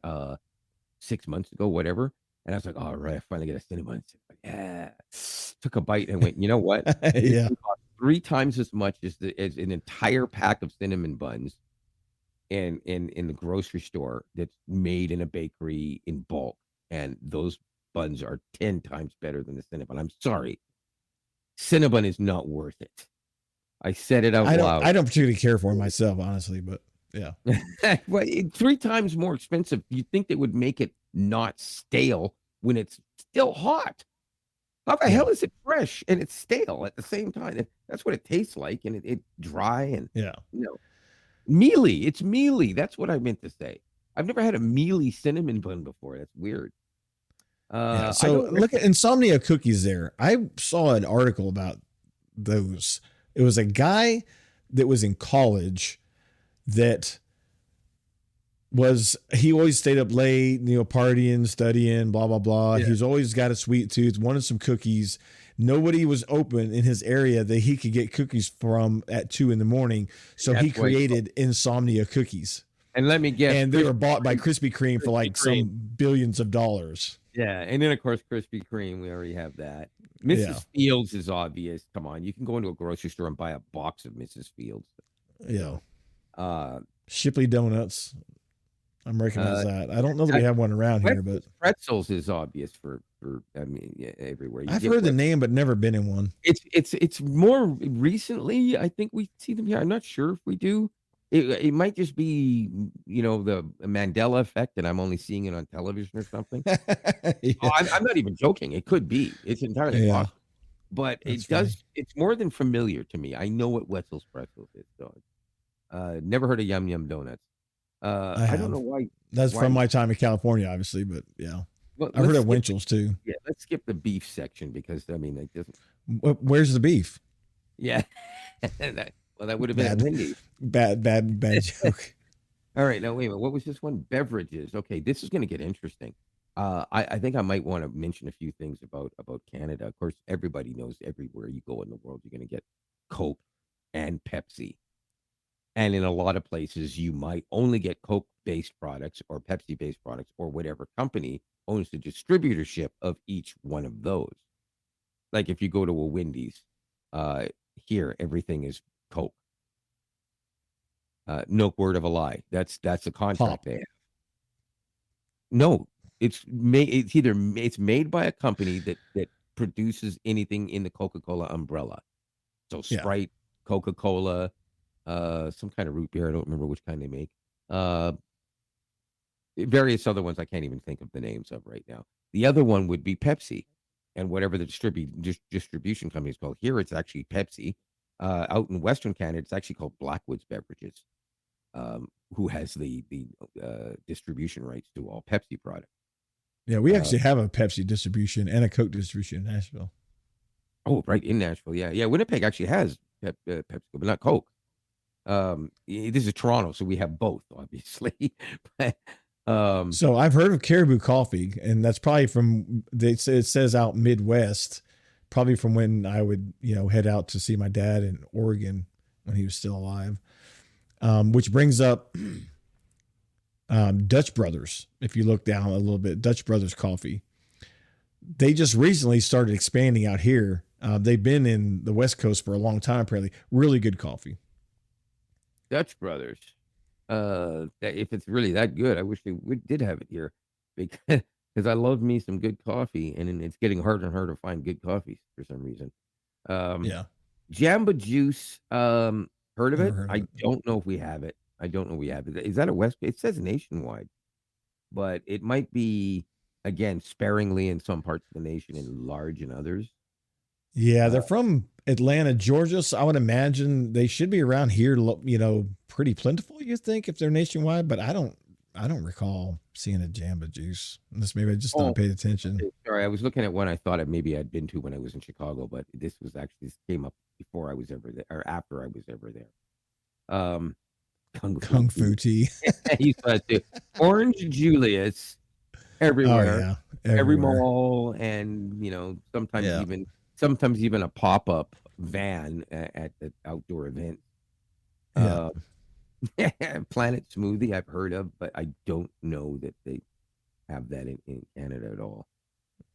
6 months ago, whatever. And I was like, all right, I finally get a Cinnabon. Yeah. Took a bite and went, you know what? This Yeah. thing costs 3 times as much as an entire pack of cinnamon buns in the grocery store that's made in a bakery in bulk. And those buns are 10 times better than the Cinnabon. I'm sorry. Cinnabon is not worth it. I said it out loud. I don't particularly care for them myself, honestly, but yeah. Well, 3 times more expensive. You'd think they would make it not stale when it's still hot. How the Yeah. hell is it fresh and it's stale at the same time? That's what it tastes like, and it's dry and Yeah. you know mealy. It's mealy. That's what I meant to say. I've never had a mealy cinnamon bun before. That's weird. Yeah. I So don't look at recommend. Insomnia Cookies there. I saw an article about those. It was a guy that was in college that he always stayed up late, partying, studying, blah, blah, blah. Yeah, He's always got a sweet tooth, wanted some cookies. Nobody was open in his area that he could get cookies from at 2 a.m. So he that's why. created Insomnia Cookies. And let me guess, And they were bought by Krispy Kreme for Krispy like some Kreme. billions of dollars. Yeah, and then of course Krispy Kreme. We already have that. Yeah. Mrs. Fields is obvious. Come on, you can go into a grocery store and buy a box of Mrs. Fields. You Yeah. know, uh, Shipley Donuts. I'm recognize uh, that. I don't know that we have one around here, but Pretzels is obvious for I mean yeah, everywhere you I've get heard the what name but never been in one. it's more recently I think we see them here. I'm not sure if we do. It might just be the Mandela effect and I'm only seeing it on television or something. Oh, Yeah. I'm not even joking. It could be. It's entirely Yeah. possible. But That's funny. it's more than familiar to me. I know what Wetzel's Pretzels is, so never heard of Yum Yum Donuts. I I don't know have. why That's why from my time in California, obviously, but yeah. well, I've heard let's of skip Winchell's too. yeah, let's skip the beef section because I mean it doesn't Where's the beef? yeah. That would have been at Bad, Wendy's. bad joke. All right, now wait a minute. What was this one? Beverages. Okay, this is going to get interesting. I think I might want to mention a few things about Canada. Of course, everybody knows everywhere you go in the world, you're going to get Coke and Pepsi. And in a lot of places, you might only get Coke-based products or Pepsi-based products or whatever company owns the distributorship of each one of those. Like if you go to a Wendy's, uh, here everything is Coke. No word of a lie. That's a contract Pop. they have. No, it's made. It's made by a company that produces anything in the Coca-Cola umbrella. So Yeah. Sprite, Coca-Cola, some kind of root beer. I don't remember which kind they make. Uh, Various other ones I can't even think of the names of right now. The other one would be Pepsi, and whatever the distribution company is called. Here, it's actually Pepsi. Out in Western Canada, it's actually called Blackwoods Beverages, who has the distribution rights to all Pepsi products. Yeah, we Uh, actually have a Pepsi distribution and a Coke distribution in Nashville. oh, right in Nashville, yeah, yeah. Winnipeg actually has PepsiCo, but not Coke. This is Toronto, so we have both, obviously. but, um, So I've heard of Caribou Coffee, and that's probably from it says out Midwest, probably from when I would head out to see my dad in Oregon when he was still alive. Which brings up Dutch Brothers. If you look down a little bit, Dutch Brothers Coffee. They just recently started expanding out here. They've been in the West Coast for a long time, apparently. Really good coffee. Dutch Brothers. If it's really that good, I wish we did have it here because I love me some good coffee, and it's getting harder and harder to find good coffee for some reason. Um, Yeah, Jamba Juice. Heard of never it? heard of I it. don't know if we have it. I don't know if we have it. Is that a West? It says nationwide, but it might be again sparingly in some parts of the nation and large in others. Yeah, Uh, they're from Atlanta, Georgia, so I would imagine they should be around here. Pretty plentiful. You think if they're nationwide, but I don't recall seeing a Jamba Juice. Unless maybe I just not oh, paid attention. okay. Sorry, I was looking at one I thought maybe I'd been to when I was in Chicago, but this came up before I was ever there or after I was ever there. Um, Kung Fu Kung tea. Fu tea. He used to have to Orange Julius Oh everywhere, yeah, every everywhere. mall, and Yeah, sometimes even a pop-up van at the outdoor event. yeah. Uh, Planet Smoothie I've heard of, but I don't know that they have that in Canada at all.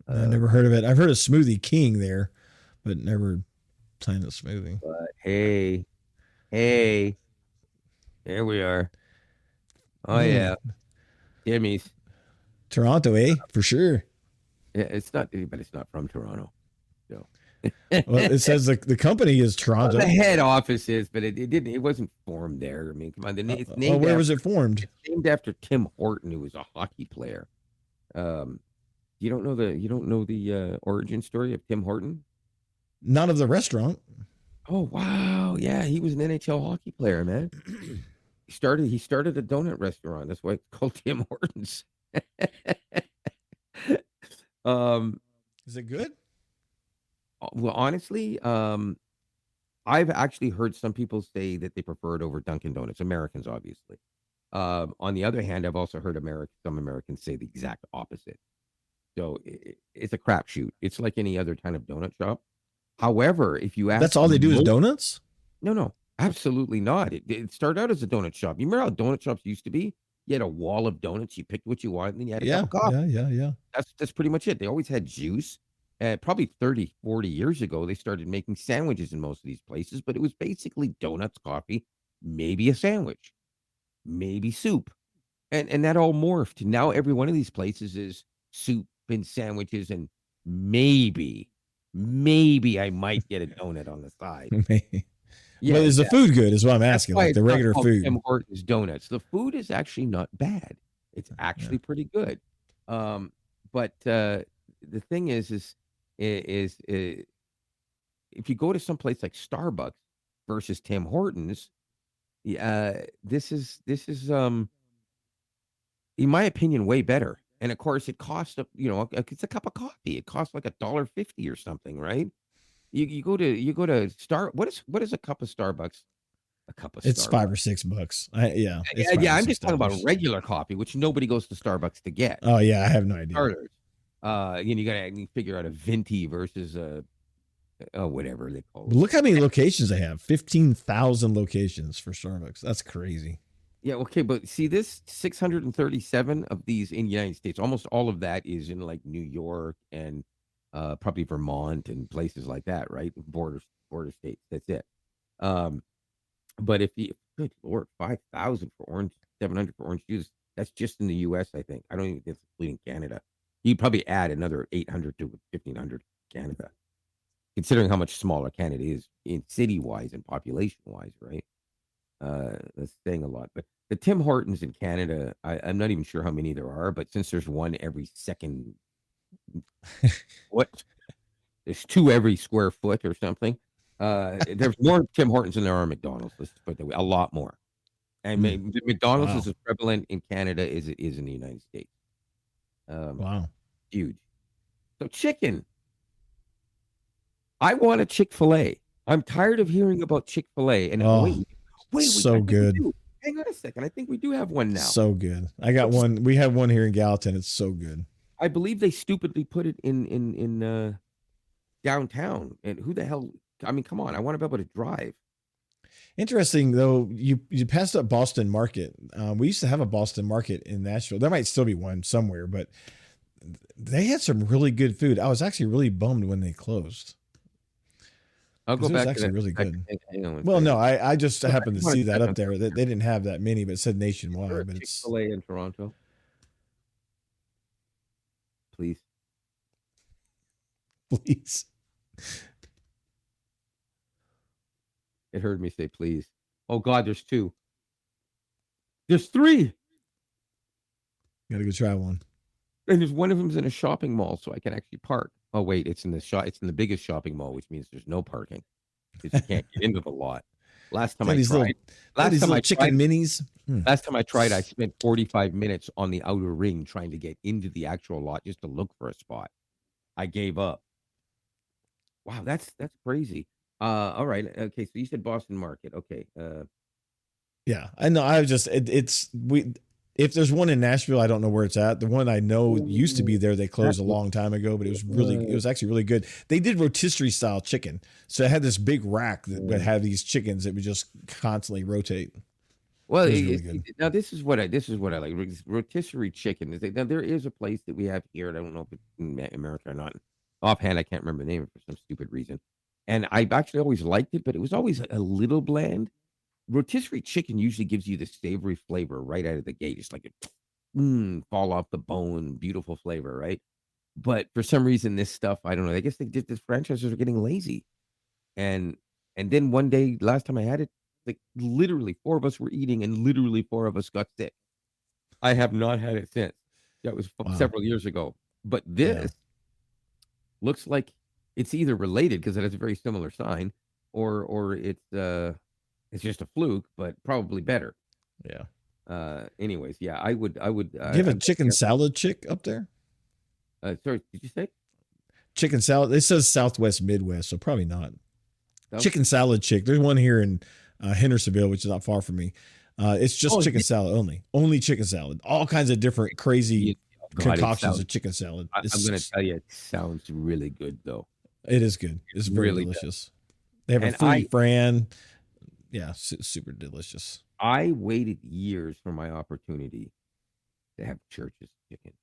I Uh, never heard of it. I've heard of Smoothie King there, but never Planet Smoothie. but hey, hey, there we are. Oh Mm, yeah, Timmy's. Toronto, eh? For sure. Yeah, but it's not from Toronto. So. Well, it says the company is Well, the Toronto. head office is, but it didn't. It wasn't formed there. I mean, come on. It's Oh, named where after was it formed? Tim Horton, who was a hockey player. Um, you don't know the origin story of Tim Horton? Not of the restaurant. Oh wow, yeah, he was an NHL hockey player, man. He started a donut restaurant. That's why it's called Tim Hortons. um, Is it good? well, honestly, I've actually heard some people say that they prefer it over Dunkin' Donuts. Americans, obviously. On the other hand, I've also heard some Americans say the exact opposite. So it's a crapshoot. It's like any other kind of donut shop. However, if you That's ask all they do is donuts? no, no, absolutely not. It started out as a donut shop. You remember how donut shops used to be? You had a wall of donuts. You picked what you wanted, and then you had a cup Yeah, of coffee. yeah, yeah, yeah. That's pretty much it. They always had juice. Probably 30, 40 years ago, they started making sandwiches in most of these places, but it was basically donuts, coffee, maybe a sandwich, maybe soup. And that all morphed. Now every one of these places is soup and sandwiches and maybe I might get a donut on the side. Yeah, But is the exactly. food good? Is what I'm That's asking. why Like it's the not regular called food. Tim Hortons Donuts. The food is actually not bad. It's Yeah. actually pretty good. Um, but the thing is, if you go to some place like Starbucks versus Tim Hortons, this is in my opinion way better. And of course, it costs it's a cup of coffee. It costs like $1.50 or something, right? You go to Star. What is a cup of Starbucks? A cup of It's $5 Starbucks. or $6. Yeah, it's Yeah, five yeah, or I'm six just talking about dollars. regular coffee, which nobody goes to Starbucks to get. Oh yeah, I have no idea. Starters. You gotta figure out a venti versus a whatever they call But them. look how many locations they have. 15,000 locations for Starbucks. That's crazy. Yeah, okay, but see this 637 of these in the United States, almost all of that is in like New York and probably Vermont and places like that, right? Border states. That's it. Um, but if you good Lord, 5,000 for orange, 700 for orange juice, that's just in the US, I think. I don't even think it's including Canada. You'd probably add another 800 to 1,500 Canada, considering how much smaller Canada is in city wise and population wise, right? That's saying a lot. But the Tim Hortons in Canada, I'm not even sure how many there are, but since there's one every second foot, there's two every square foot or something. There's more Tim Hortons than there are McDonald's. Let's put it that way. A lot more. And Hmm. McDonald's is Wow. as prevalent in Canada as it is in the United States. Um, Wow. Huge. So chicken. I want a Chick-fil-A. I'm tired of hearing about Chick-fil-A. And Oh, wait, I so think we good. do. Hang on a second. I think we do have one now. So good. I got What's one. We have one here in Gallatin. It's so good. I believe they stupidly put it in downtown. And who the hell? I mean, come on. I want to be able to drive. Interesting though, you passed up Boston Market. We used to have a Boston Market in Nashville. There might still be one somewhere, but they had some really good food. I was actually really bummed when they closed I'll because go it was back to actually that really in a second. good. Hang on one Well, second. no, I just Go back. happened to Hang on see a that second. up there. That they didn't have that many, but it said Is there a nationwide. But it's Chick-fil-A in Toronto? Please. please It heard me say please. Oh God, there's two. There's three. gotta go try one. And there's one of them's in a shopping mall, so I can actually park. Oh wait, it's in the biggest shopping mall, which means there's no parking because you can't get into the lot. Last time They have I these tried, little, they have last these time little I tried, chicken minis. Hmm. I spent 45 minutes on the outer ring trying to get into the actual lot just to look for a spot. I gave up. Wow, that's crazy. All right. Okay, so you said Boston Market. Okay. Yeah, I know. I was just it's we. If there's one in Nashville, I don't know where it's at. The one I know used to be Ooh, there. They that closed a looks long time ago, but it good. was actually really good. They did rotisserie style chicken, so it had this big rack that would Mm. have these chickens that would just constantly rotate. Well, It was really good. now this is what I like. Rotisserie chicken. Now there is a place that we have here, and I don't know if it's in America or not. Offhand, I can't remember the name of it for some stupid reason. And I've actually always liked it, but it was always a little bland. Rotisserie chicken usually gives you the savory flavor right out of the gate. It's like a fall off the bone, beautiful flavor, right? But for some reason, this stuff, I don't know. I guess they did. The franchises are getting lazy, and and then one day, last time I had it, like literally four of us were eating, and literally four of us got sick. I have not had it since. That was Wow. several years ago. But Yeah. this looks like it's either related because it has a very similar sign, or it's just a fluke, but probably better. Yeah. Anyways, yeah, I would, Do you have a I'm chicken salad chick up there? sorry, did you say? Chicken salad. It says Southwest Midwest, so probably not. South Chicken salad chick. There's one here in Hendersonville, which is not far from me. It's just Oh, chicken yeah. salad only chicken salad. All kinds of different Yeah. crazy Oh god, it concoctions sounds of chicken salad. I'm gonna tell you, it sounds really good, though. It is good. It It's very really does. delicious. They have a And fruity fran. Yeah, super delicious. I waited years for my opportunity to have Church's Chicken.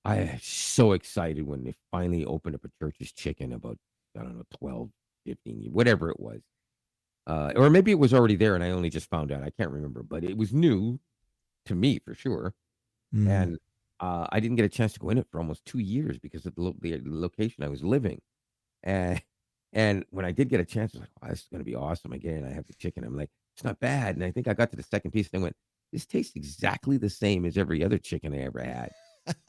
I am so excited when they finally opened up a Church's Chicken about, I don't know, 12, 15 years, whatever it was. Or maybe it was already there and I only just found out. I can't remember, but it was new to me for sure. Mm, And I didn't get a chance to go in it for almost 2 years because of the location I was living. And and when I did get a chance, I was like, "Wow, this is gonna be awesome." Again, I have the chicken. I'm like, "It's not bad." And I think I got to the second piece and I went, "This tastes exactly the same as every other chicken I ever had."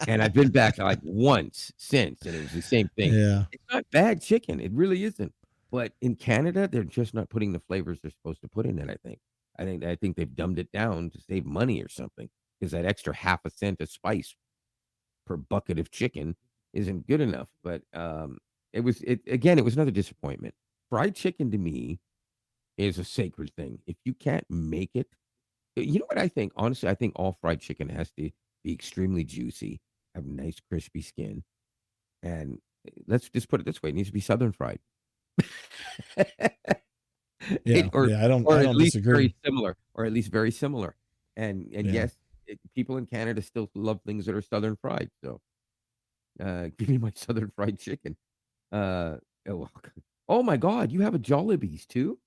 And I've been back like once since, and it was the same thing. yeah, It's not bad chicken. It really isn't. But in Canada, they're just not putting the flavors they're supposed to put in it, I think. I think they've dumbed it down to save money or something because that extra half a cent of spice per bucket of chicken isn't good enough. But it was another disappointment. Fried chicken to me is a sacred thing. If you can't make it, you know what I think? Honestly, I think all fried chicken has to be extremely juicy, have nice crispy skin, and let's just put it this way: it needs to be southern fried. yeah, It or yeah. or I at don't least disagree. very similar, or at least very similar. And Yeah, yes, people in Canada still love things that are southern fried. So give me my southern fried chicken. Oh, oh my God, you have a Jollibee's too?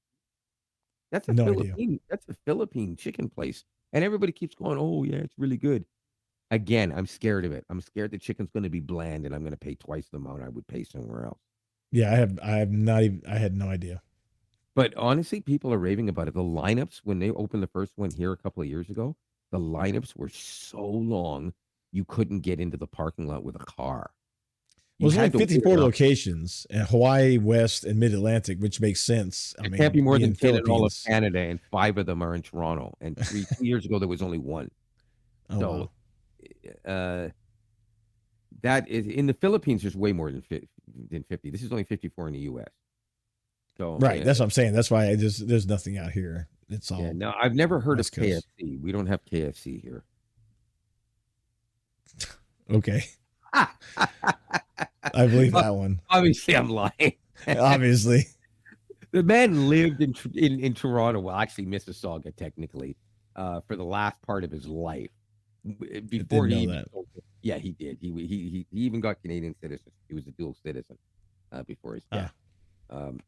no idea. That's a Philippine chicken place, and everybody keeps going, "Oh, yeah, it's really good." Again, I'm scared of it. I'm scared the chicken's gonna be bland, and I'm gonna pay twice the amount I would pay somewhere else. Yeah, I have not even. I had no idea. But honestly, people are raving about it. The lineups when they opened the first one here a couple of years ago, the lineups were so long, you couldn't get into the parking lot with a car. Well, You there's only had to wait 54 around. locations in Hawaii, West, and Mid Atlantic, which makes sense. I There can't mean, be more being than 10 in all of Philippines. Canada, and 5 of them are in Toronto, and 2 years ago, there was only 1. Oh So, wow. uh, that is in the Philippines, there's way more than 50. This is only 54 in the US. So, Right. That's what I'm saying. That's why there's nothing out here. It's yeah, all no, I've never heard of West Coast. KFC. We don't have KFC here. Okay. I believe Well, that one. obviously, I'm lying. Obviously. The man lived in Toronto, well, actually Mississauga technically, for the last part of his life. I Before didn't he know even that. yeah, he did. He even got Canadian citizenship. He was a dual citizen, before his death. Ah. Um,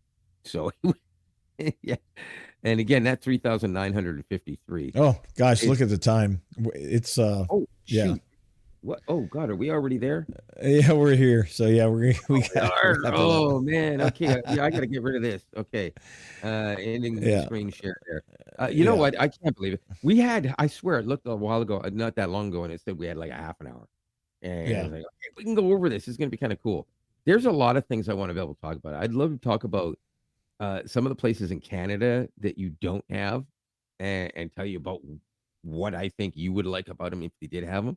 so yeah. And again, that 3,953 Oh gosh, is look at the time. It's oh, yeah. shoot. What? Oh god, are we already there? Yeah, we're here. So yeah, we Oh, we got to are. wrap it up. Oh, man. Okay. Yeah, I gotta get rid of this. Okay. Ending Yeah. screen share there. You know Yeah. what? I can't believe it. We had, I swear, it looked a while ago, not that long ago, and it said we had like a half an hour. And I Yeah. was like, okay, we can go over this. It's gonna be kind of cool. There's a lot of things I want to be able to talk about. I'd love to talk about some of the places in Canada that you don't have, and tell you about what I think you would like about them if you did have them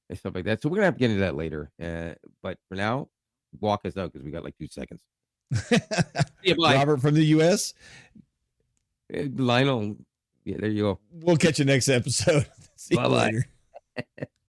and stuff like that. So we're gonna have to get into that later. But for now, walk us out because we got like 2 seconds. See you, bye. Robert from the US. Lionel Yeah, there you go. We'll catch you next episode. See you Bye bye. later.